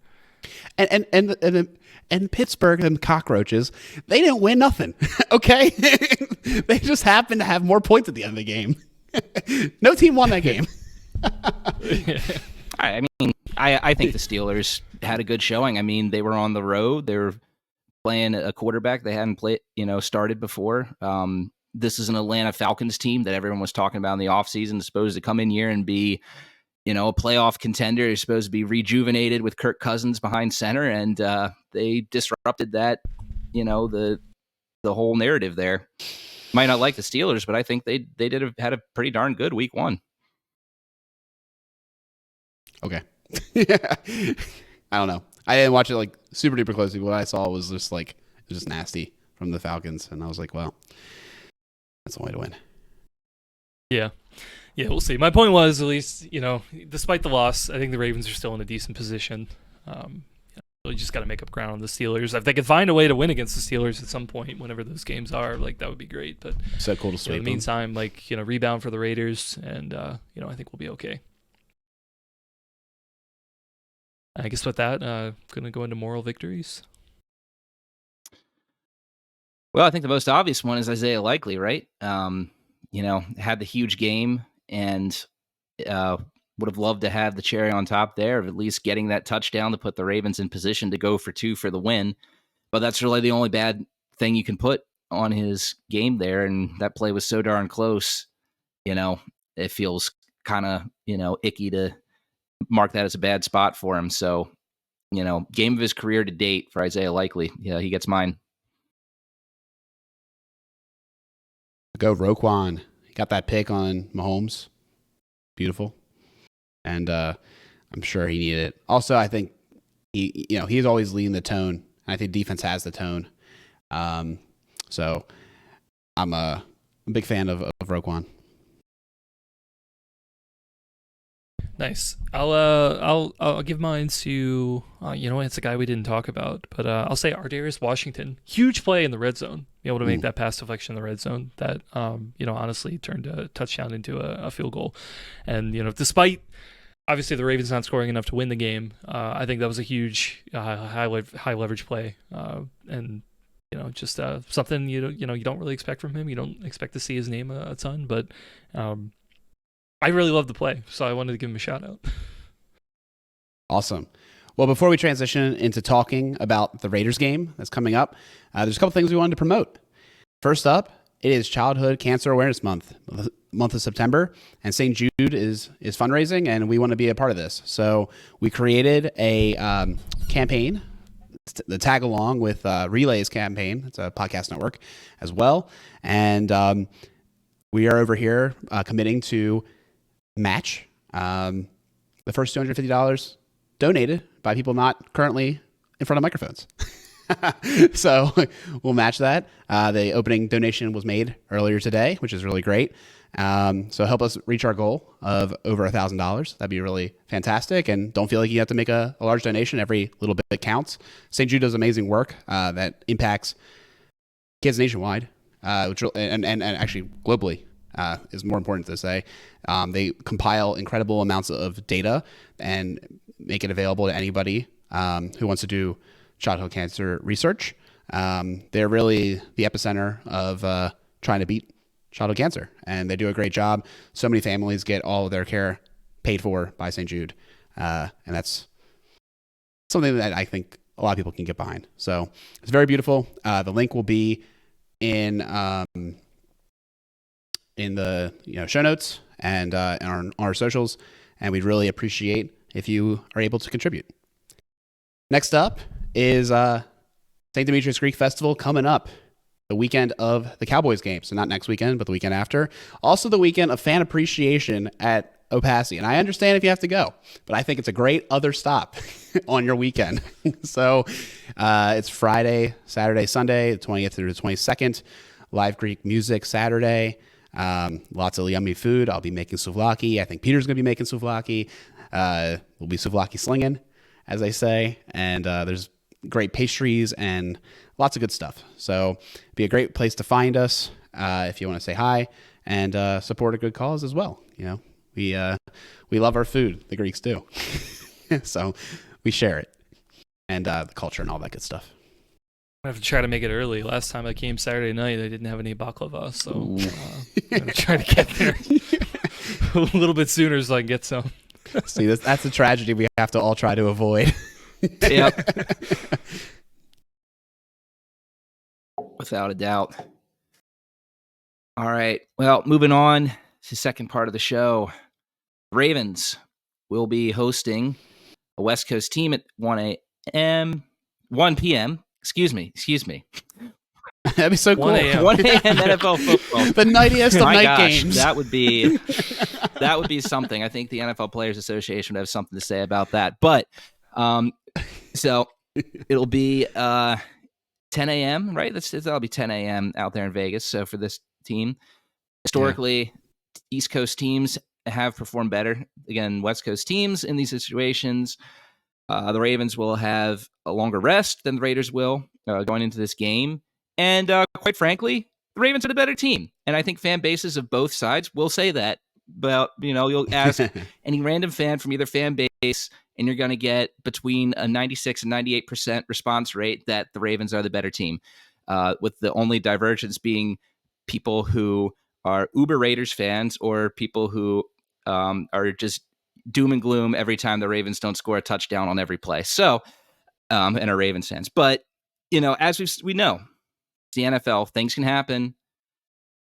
And Pittsburgh and cockroaches, they didn't win nothing. Okay, they just happened to have more points at the end of the game. No team won that game. I mean, I think the Steelers had a good showing. I mean, they were on the road. They were playing a quarterback they hadn't started before. This is an Atlanta Falcons team that everyone was talking about in the offseason, supposed to come in here and be, a playoff contender. You're supposed to be rejuvenated with Kirk Cousins behind center, and they disrupted that, the whole narrative there. Might not like the Steelers, but I think they had a pretty darn good week 1. Okay. I don't know. I didn't watch it like super duper closely. What I saw was just like, it was just nasty from the Falcons. And I was like, well, that's the way to win. Yeah. Yeah, we'll see. My point was, at least, despite the loss, I think the Ravens are still in a decent position. You just got to make up ground on the Steelers. If they could find a way to win against the Steelers at some point, whenever those games are, that would be great. But so cool to sweep in the meantime, rebound for the Raiders, and I think we'll be okay. I guess with that, going to go into moral victories. Well, I think the most obvious one is Isaiah Likely, right? Had the huge game and would have loved to have the cherry on top there of at least getting that touchdown to put the Ravens in position to go for 2 for the win. But that's really the only bad thing you can put on his game there. And that play was so darn close, it feels kind of, icky to mark that as a bad spot for him. So, game of his career to date for Isaiah Likely. Yeah, he gets mine. Go Roquan. He got that pick on Mahomes. Beautiful. And I'm sure he needed it. Also, I think he's always leading the tone. I think defense has the tone. So I'm a big fan of Roquan. Nice. I'll give mine to it's a guy we didn't talk about, but I'll say Ardarius Washington. Huge play in the red zone. Be able to make that pass deflection in the red zone that honestly turned a touchdown into a field goal. And despite obviously the Ravens not scoring enough to win the game, I think that was a huge high leverage play. And just something you don't really expect from him. You don't expect to see his name a ton, but I really love the play, so I wanted to give him a shout out. Awesome. Well, before we transition into talking about the Raiders game that's coming up, there's a couple things we wanted to promote. First up, it is Childhood Cancer Awareness Month, month of September, and St. Jude is fundraising, and we want to be a part of this. So we created a campaign, the tag along with Relay's campaign. It's a podcast network as well, and we are over here committing to match the first $250 donated by people not currently in front of microphones. So we'll match that. The opening donation was made earlier today, which is really great. So help us reach our goal of over $1,000. That'd be really fantastic. And don't feel like you have to make a large donation. Every little bit counts. St. Jude does amazing work that impacts kids nationwide, and actually globally. Is more important to say. They compile incredible amounts of data and make it available to anybody who wants to do childhood cancer research. They're really the epicenter of trying to beat childhood cancer, and they do a great job. So many families get all of their care paid for by St. Jude, and that's something that I think a lot of people can get behind. So it's very beautiful. The link will be in the show notes and on our socials, and we'd really appreciate if you are able to contribute. Next up is St. Demetrius Greek Festival coming up the weekend of the Cowboys game. So not next weekend, but the weekend after. Also the weekend of fan appreciation at Opacity. And I understand if you have to go, but I think it's a great other stop on your weekend. So it's Friday, Saturday, Sunday, the 20th through the 22nd. Live Greek music Saturday. Lots of yummy food. I'll be making souvlaki. I think Peter's going to be making souvlaki. We'll be souvlaki slinging, as I say. And there's great pastries and lots of good stuff. So be a great place to find us if you want to say hi and support a good cause as well. We love our food. The Greeks do. So we share it and the culture and all that good stuff. I have to try to make it early. Last time I came Saturday night, I didn't have any baklava, so I'm going to try to get there a little bit sooner so I can get some. See, that's a tragedy we have to all try to avoid. Yep. Without a doubt. All right. Well, moving on to the second part of the show. Ravens will be hosting a West Coast team at 1 p.m. Excuse me. That'd be so cool. 1 a.m. 1 a.m. NFL football. The nightiest of My night gosh, games. that would be something. I think the NFL Players Association would have something to say about that. But so it'll be 10 a.m., right? That'll be 10 a.m. out there in Vegas. So for this team, historically, East Coast teams have performed better. Again, West Coast teams in these situations, the Ravens will have a longer rest than the Raiders will going into this game. And quite frankly, the Ravens are the better team. And I think fan bases of both sides will say that. But, you'll ask any random fan from either fan base, and you're going to get between a 96 and 98% response rate that the Ravens are the better team, with the only divergence being people who are uber Raiders fans or people who are just doom and gloom every time the Ravens don't score a touchdown on every play. So, and are Ravens fans. But, as we know, it's the NFL. Things can happen.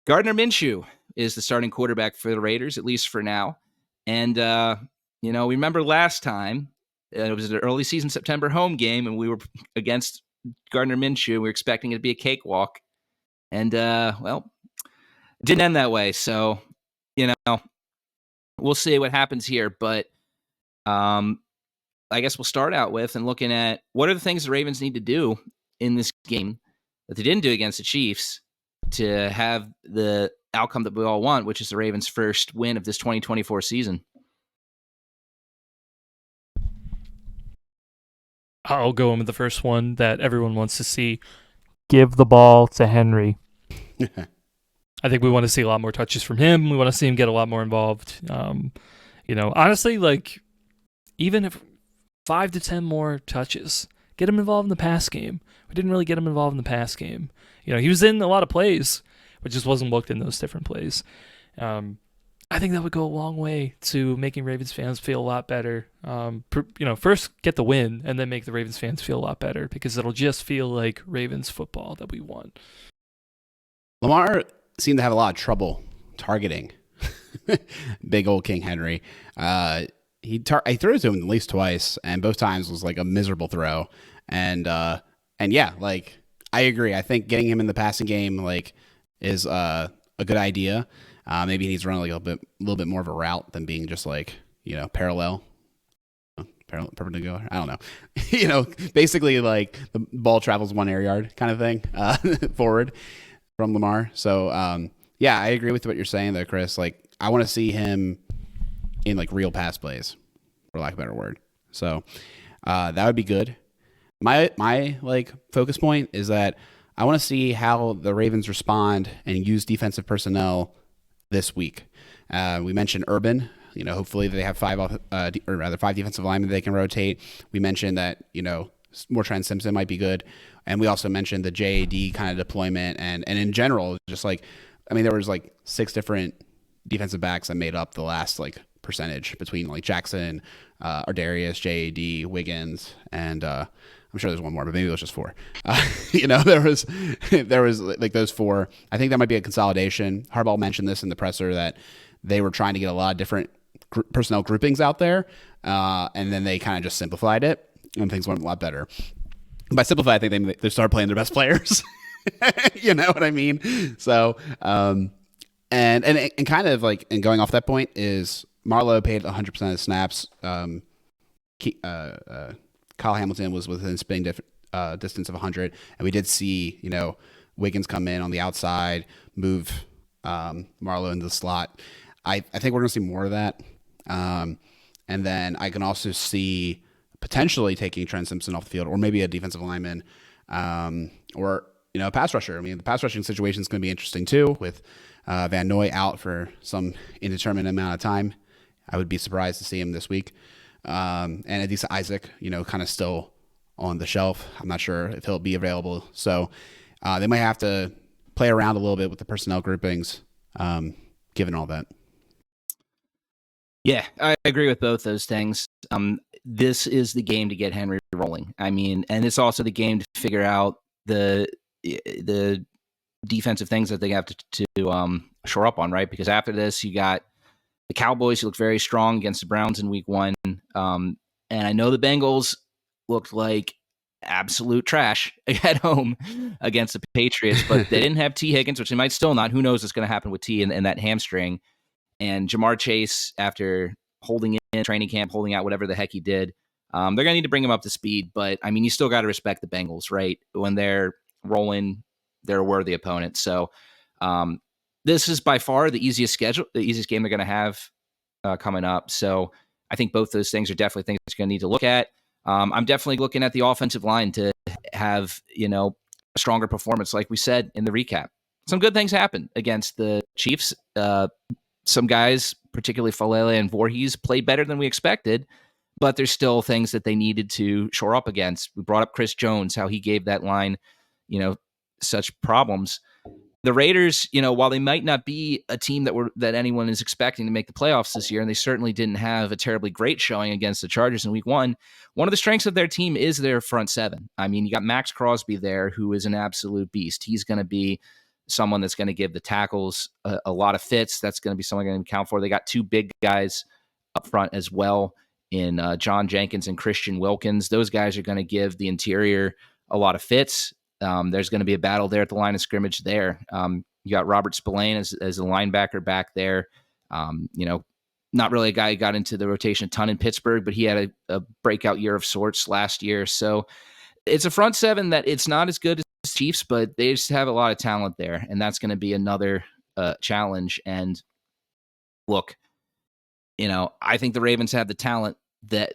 Gardner Minshew is the starting quarterback for the Raiders, at least for now. And, we remember last time, it was an early season September home game, and we were against Gardner Minshew. We were expecting it to be a cakewalk. And, it didn't end that way. So, we'll see what happens here. But I guess we'll start out with and looking at what are the things the Ravens need to do in this game that they didn't do against the Chiefs to have the outcome that we all want, which is the Ravens' first win of this 2024 season. I'll go in with the first one that everyone wants to see. Give the ball to Henry. I think we want to see a lot more touches from him. We want to see him get a lot more involved. Honestly, even if 5 to 10 more touches, get him involved in the pass game. We didn't really get him involved in the pass game. He was in a lot of plays, but just wasn't booked in those different plays. I think that would go a long way to making Ravens fans feel a lot better. First get the win and then make the Ravens fans feel a lot better because it'll just feel like Ravens football that we want. Lamar seemed to have a lot of trouble targeting big old King Henry. He threw it to him at least twice, and both times was like a miserable throw. And yeah, I agree. I think getting him in the passing game is a good idea. Maybe he needs to run a little bit more of a route than being just parallel. Perpendicular. I don't know. Basically the ball travels 1 air yard kind of thing forward from Lamar. So yeah, I agree with what you're saying there, Chris. I want to see him in real pass plays, for lack of a better word. So that would be good. My focus point is that I want to see how the Ravens respond and use defensive personnel this week. We mentioned Urban. Hopefully they have 5 defensive linemen they can rotate. We mentioned that more Trent Simpson might be good, and we also mentioned the JAD kind of deployment and in general, just there was 6 different defensive backs that made up the last percentage between Jackson, Ardarius, JAD, Wiggins, and I'm sure there's one more, but maybe it was just 4. There was those 4. I think that might be a consolidation. Harbaugh mentioned this in the presser that they were trying to get a lot of different personnel groupings out there, and then they kind of just simplified it, and things went a lot better. By simplify, I think they started playing their best players. You know what I mean? So, and kind of and going off that point is Marlowe paid 100% of the snaps. Kyle Hamilton was within spitting distance of 100, and we did see Wiggins come in on the outside, move Marlowe in the slot. I think we're going to see more of that. And then I can also see potentially taking Trent Simpson off the field, or maybe a defensive lineman, or a pass rusher. I mean, the pass rushing situation is going to be interesting too, with Van Noy out for some indeterminate amount of time. I would be surprised to see him this week. And Adisa Isaac, kind of still on the shelf. I'm not sure if he'll be available. So they might have to play around a little bit with the personnel groupings, given all that. Yeah, I agree with both those things. This is the game to get Henry rolling. I mean, and it's also the game to figure out the defensive things that they have to shore up on, right? Because after this, you got the Cowboys, who look very strong against the Browns in week 1. And I know the Bengals looked like absolute trash at home against the Patriots, but they didn't have T. Higgins, which they might still not. Who knows what's going to happen with T and that hamstring. And Jamar Chase, after holding in training camp, holding out whatever the heck he did, they're going to need to bring him up to speed. But, I mean, you still got to respect the Bengals, right? When they're rolling, they're a worthy opponent. So this is by far the easiest game they're going to have coming up. So I think both those things are definitely things you're going to need to look at. I'm definitely looking at the offensive line to have, a stronger performance, like we said in the recap. Some good things happened against the Chiefs. Some guys, particularly Falele and Voorhees, played better than we expected, but there's still things that they needed to shore up against. We brought up Chris Jones, how he gave that line, such problems. The Raiders, while they might not be a team that anyone is expecting to make the playoffs this year, and they certainly didn't have a terribly great showing against the Chargers in week 1, one of the strengths of their team is their front seven. I mean, you got Max Crosby there, who is an absolute beast. He's going to be someone that's going to give the tackles a lot of fits. That's going to be someone going to count for. They got 2 big guys up front as well in John Jenkins and Christian Wilkins. Those guys are going to give the interior a lot of fits. There's going to be a battle there at the line of scrimmage there. You got Robert Spillane as a linebacker back there. Not really a guy who got into the rotation a ton in Pittsburgh, but he had a breakout year of sorts last year. So it's a front seven that it's not as good as Chiefs, but they just have a lot of talent there, and that's going to be another challenge. And look, I think the Ravens have the talent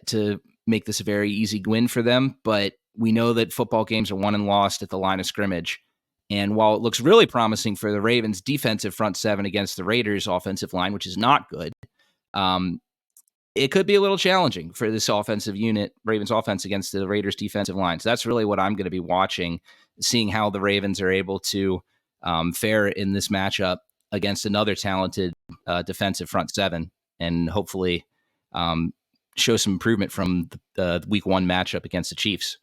to make this a very easy win for them, but we know that football games are won and lost at the line of scrimmage. And while it looks really promising for the Ravens' defensive front seven against the Raiders' offensive line, which is not good, it could be a little challenging for this offensive unit, Ravens offense, against the Raiders' defensive line. So that's really what I'm going to be watching, seeing how the Ravens are able to fare in this matchup against another talented defensive front seven, and hopefully show some improvement from the week 1 matchup against the Chiefs.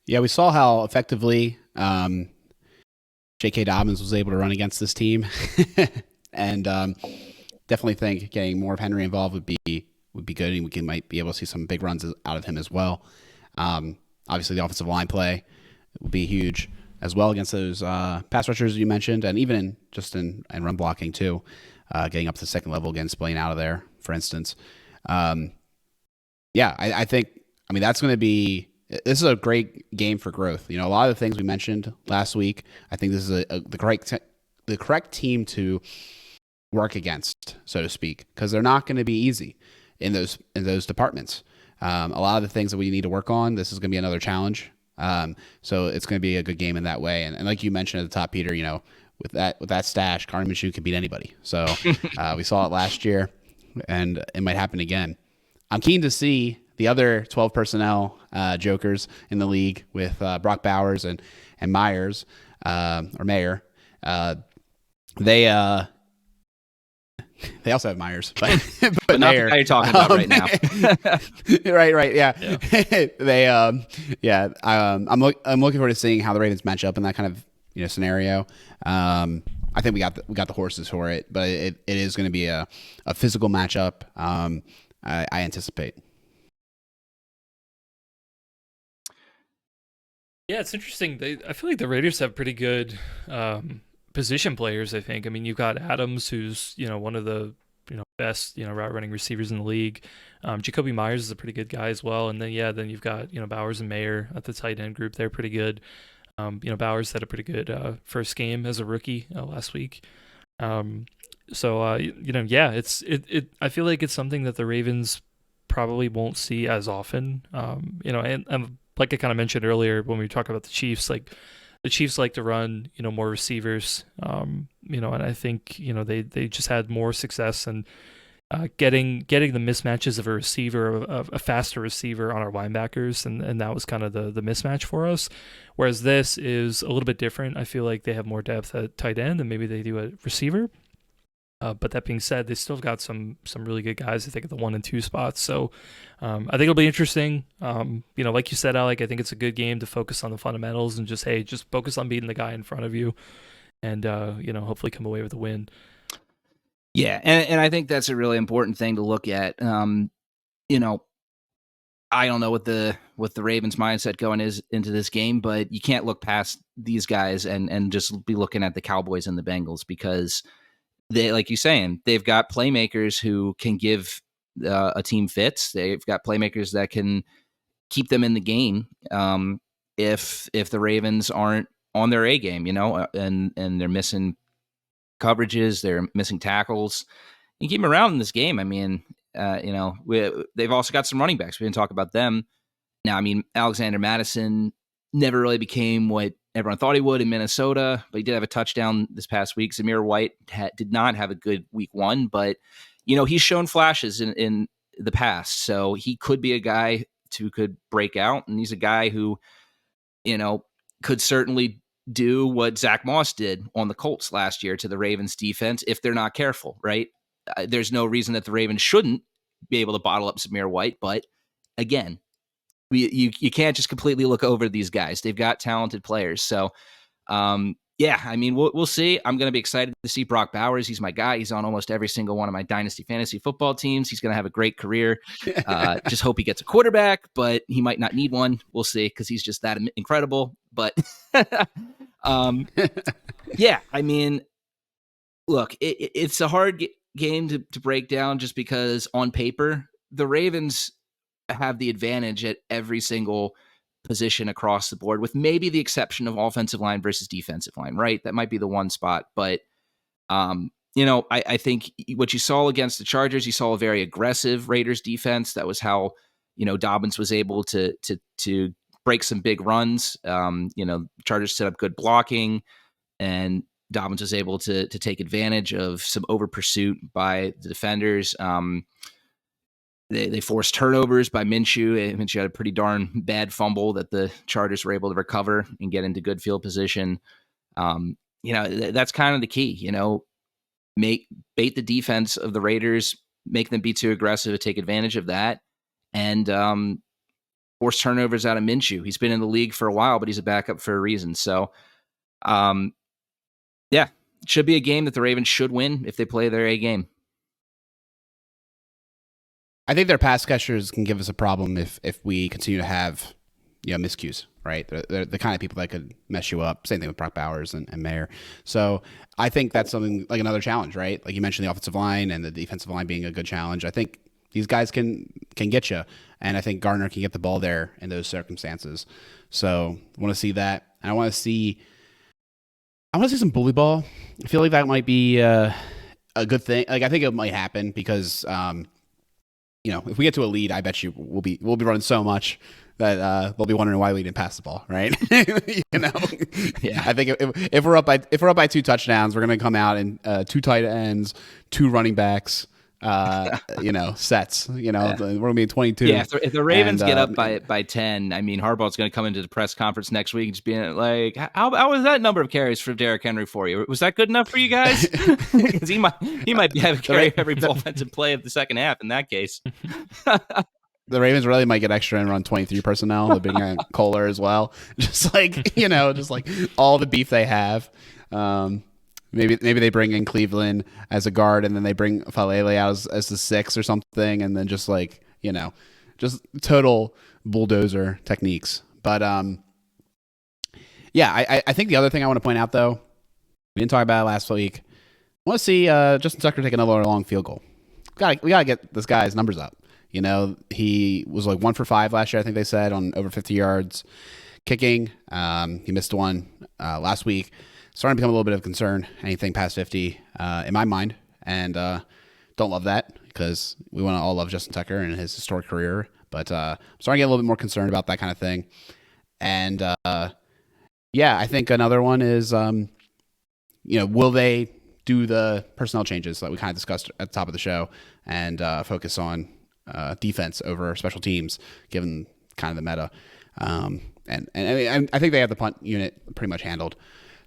Yeah, we saw how effectively J.K. Dobbins was able to run against this team, and definitely think getting more of Henry involved would be good, and we might be able to see some big runs out of him as well. Obviously, the offensive line play will be huge as well against those pass rushers you mentioned, and even in run blocking too, getting up to the second level, getting Spillane out of there, for instance. I think that's going to be. This is a great game for growth. A lot of the things we mentioned last week, I think this is the correct team to work against, so to speak, because they're not going to be easy in those departments. A lot of the things that we need to work on, this is going to be another challenge. So it's going to be a good game in that way. And like you mentioned at the top, Peter, with that stash, Carter Minshew can beat anybody. So we saw it last year, and it might happen again. I'm keen to see the other 12 personnel jokers in the league with Brock Bowers and Myers or Mayer. They also have Myers, but not Mayer, the guy you're talking about right now. right, yeah. I'm looking forward to seeing how the Ravens match up in that kind of scenario. I think we got the horses for it, but it is going to be a physical matchup. I anticipate. Yeah, it's interesting. I feel like the Raiders have pretty good position players, I think. I mean, you've got Adams, who's, one of the, best, route running receivers in the league. Jacoby Myers is a pretty good guy as well. And then you've got, Bowers and Mayer at the tight end group. They're pretty good. Bowers had a pretty good first game as a rookie last week. Yeah, I feel like it's something that the Ravens probably won't see as often. And like I kind of mentioned earlier when we talked about the Chiefs, like the Chiefs like to run, more receivers. And I think they just had more success and getting the mismatches of a receiver, a faster receiver on our linebackers, and that was kind of the mismatch for us. Whereas this is a little bit different. I feel like they have more depth at tight end than maybe they do at receiver. But that being said, they still got some really good guys, I think, at the 1 and 2 spots. So I think it'll be interesting. Like you said, Alec, I think it's a good game to focus on the fundamentals and just focus on beating the guy in front of you and, hopefully come away with a win. Yeah, and I think that's a really important thing to look at. I don't know what the Ravens' mindset going is into this game, but you can't look past these guys and just be looking at the Cowboys and the Bengals because they, like you're saying, they've got playmakers who can give a team fits. They've got playmakers that can keep them in the game if the Ravens aren't on their A game, and they're missing coverages, they're missing tackles. You keep them around in this game. I mean, they've also got some running backs. We didn't talk about them. Now, I mean, Alexander Mattison never really became what everyone thought he would in Minnesota, but he did have a touchdown this past week. Zamir White did not have a good week 1, but, he's shown flashes in the past. So he could be a guy who could break out, and he's a guy who, could certainly do what Zach Moss did on the Colts last year to the Ravens defense if they're not careful, right? There's no reason that the Ravens shouldn't be able to bottle up Zamir White, but again, you can't just completely look over these guys. They've got talented players. So, I mean, we'll see. I'm going to be excited to see Brock Bowers. He's my guy. He's on almost every single one of my dynasty fantasy football teams. He's going to have a great career. Just hope he gets a quarterback, but he might not need one. We'll see because he's just that incredible. But I mean, look, it's a hard game to break down just because on paper, the Ravens have the advantage at every single position across the board, with maybe the exception of offensive line versus defensive line, right? That might be the one spot. But, I think what you saw against the Chargers, you saw a very aggressive Raiders defense. That was how, Dobbins was able to break some big runs. Chargers set up good blocking, and Dobbins was able to take advantage of some over pursuit by the defenders. They forced turnovers by Minshew. Minshew had a pretty darn bad fumble that the Chargers were able to recover and get into good field position. That's kind of the key. Bait the defense of the Raiders, make them be too aggressive to take advantage of that, and force turnovers out of Minshew. He's been in the league for a while, but he's a backup for a reason. So, it should be a game that the Ravens should win if they play their A game. I think their pass catchers can give us a problem if we continue to have miscues, right? They're the kind of people that could mess you up. Same thing with Brock Bowers and Mayer. So I think that's something like another challenge, right? Like you mentioned, the offensive line and the defensive line being a good challenge. I think these guys can get you, and I think Gardner can get the ball there in those circumstances. So I want to see that. And I want to see some bully ball. I feel like that might be a good thing. Like I think it might happen because if we get to a lead, I bet you we'll be running so much that they'll be wondering why we didn't pass the ball, right? Yeah. I think if we're up by 2 touchdowns, we're gonna come out in 2 tight ends, 2 running backs, sets. We're gonna be 22. Yeah, if the Ravens get up by 10, I mean Harbaugh's gonna come into the press conference next week and just be like, "How was that number of carries for Derrick Henry for you? Was that good enough for you guys?" Because he might be having carry every offensive play of the second half in that case. The Ravens really might get extra and run 23 personnel. They'll bring in Kohler as well. Just like all the beef they have. Maybe they bring in Cleveland as a guard, and then they bring Falele out as the 6 or something, and then just total bulldozer techniques. But I think the other thing I want to point out, though, we didn't talk about it last week. I want to see Justin Tucker take another long field goal. We gotta get this guy's numbers up. He was like 1 for 5 last year, I think they said, on over 50 yards. Kicking, he missed one last week. Starting to become a little bit of a concern. Anything past 50 in my mind, and don't love that because we want to all love Justin Tucker and his historic career. But starting to get a little bit more concerned about that kind of thing. And yeah, I think another one is, will they do the personnel changes that we kind of discussed at the top of the show and focus on defense over special teams, given kind of the meta. And I think they have the punt unit pretty much handled.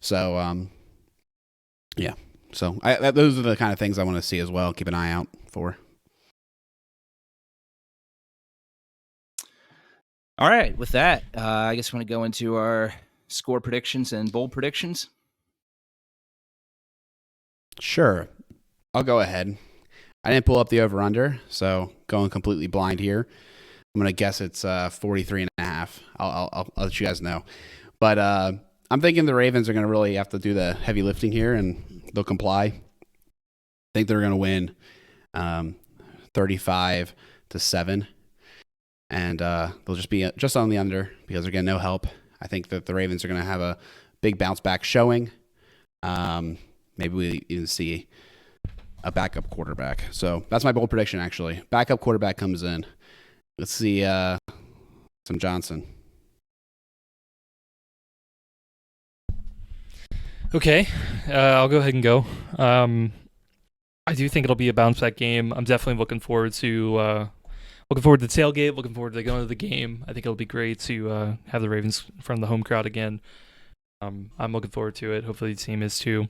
So, yeah. So those are the kind of things I want to see as well. Keep an eye out for. All right. With that, I guess we want to go into our score predictions and bold predictions. Sure. I'll go ahead. I didn't pull up the over-under, so going completely blind here. I'm going to guess it's 43.5. I'll let you guys know. But I'm thinking the Ravens are going to really have to do the heavy lifting here, and they'll comply. I think they're going to win 35-7. And they'll just be just on the under because they're getting no help. I think that the Ravens are going to have a big bounce back showing. Maybe we even see a backup quarterback. So that's my bold prediction, actually. Backup quarterback comes in. Let's see some Johnson. Okay, I'll go ahead and go. I do think it'll be a bounce back game. I'm definitely looking forward to the tailgate. Looking forward to going to the game. I think it'll be great to have the Ravens in front of the home crowd again. I'm looking forward to it. Hopefully the team is too.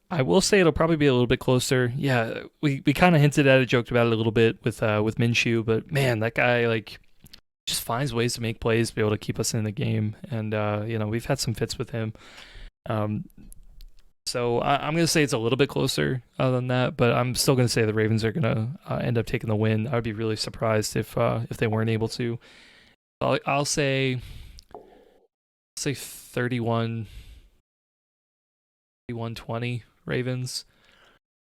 I will say it'll probably be a little bit closer. Yeah, we kind of hinted at it, joked about it a little bit with Minshew, but man, that guy just finds ways to make plays, be able to keep us in the game, and we've had some fits with him. So I'm going to say it's a little bit closer than that, but I'm still going to say the Ravens are going to end up taking the win. I would be really surprised if they weren't able to. I'll say 31-20 Ravens.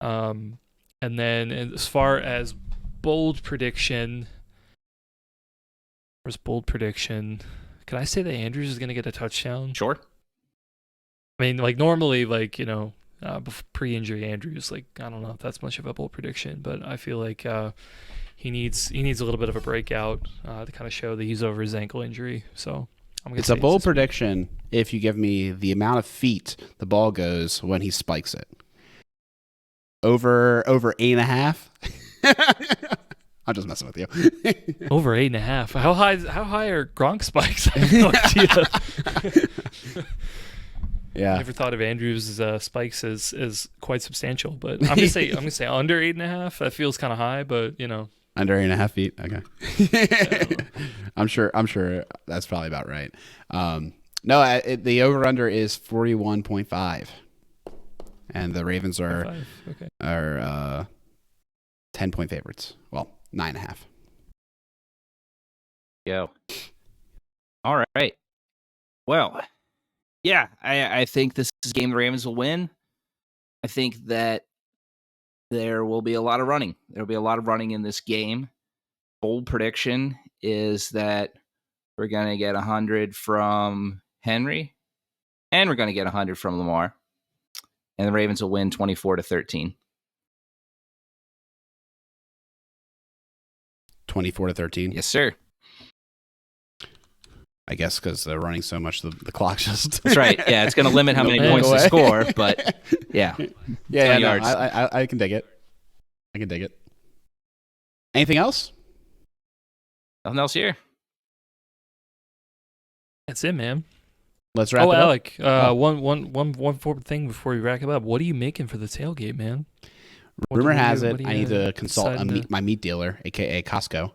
And then as far as bold prediction, can I say that Andrews is going to get a touchdown? Sure. I mean, normally, pre-injury Andrews, I don't know if that's much of a bold prediction, but I feel like he needs a little bit of a breakout to kind of show that he's over his ankle injury. So it's a bold prediction if you give me the amount of feet the ball goes when he spikes it. Over 8.5. I'm just messing with you. Over 8.5. How high are Gronk spikes? I have no idea. Yeah. I never thought of Andrews' spikes as quite substantial, but I'm gonna say under 8.5. That feels kind of high, but under 8.5 feet. Okay. I'm sure that's probably about right. No, the over under is 41.5, and the Ravens are 10-point favorites. Well, 9.5. Yo. All right. Well. Yeah, I think this is a game the Ravens will win. I think that there will be a lot of running. There will be a lot of running in this game. Bold prediction is that we're going to get 100 from Henry, and we're going to get 100 from Lamar. And the Ravens will win 24-13. 24-13? Yes, sir. I guess because they're running so much, the clock just... That's right. Yeah, it's going to limit how many points they score, but yeah. Yeah, yards. I can dig it. Anything else? Nothing else here. That's it, man. Let's wrap it up. Alec, one thing before we wrap it up. What are you making for the tailgate, man? Rumor has it I need to consult my meat dealer, a.k.a. Costco.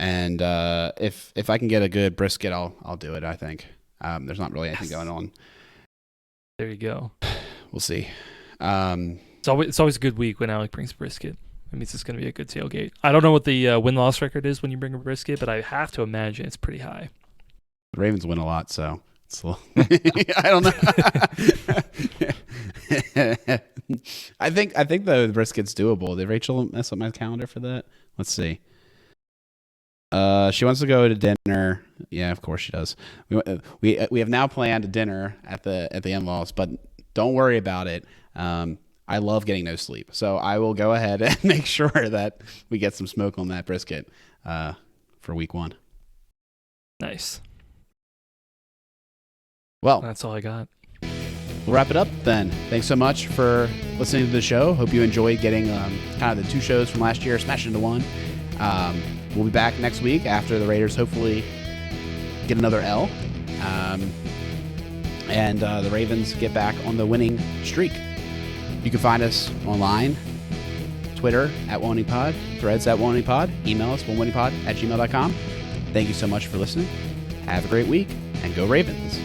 And if I can get a good brisket, I'll do it, I think. There's not really anything going on. There you go. We'll see. It's always a good week when Alec brings brisket. It means it's going to be a good tailgate. I don't know what the win-loss record is when you bring a brisket, but I have to imagine it's pretty high. The Ravens win a lot, so it's a little I don't know. I think the brisket's doable. Did Rachel mess up my calendar for that? Let's see. She wants to go to dinner. Yeah, of course she does. We have now planned a dinner at the in-laws, but don't worry about it. I love getting no sleep, so I will go ahead and make sure that we get some smoke on that brisket for week 1. Nice. Well, That's all I got. we'll wrap it up then. Thanks so much for listening to the show. Hope you enjoyed getting kind of the 2 shows from last year smashed into one. We'll be back next week after the Raiders hopefully get another L. And the Ravens get back on the winning streak. You can find us online, Twitter @OneWinningPod, Threads @OneWinningPod, email us onewinningpod@gmail.com. Thank you so much for listening. Have a great week, and go Ravens.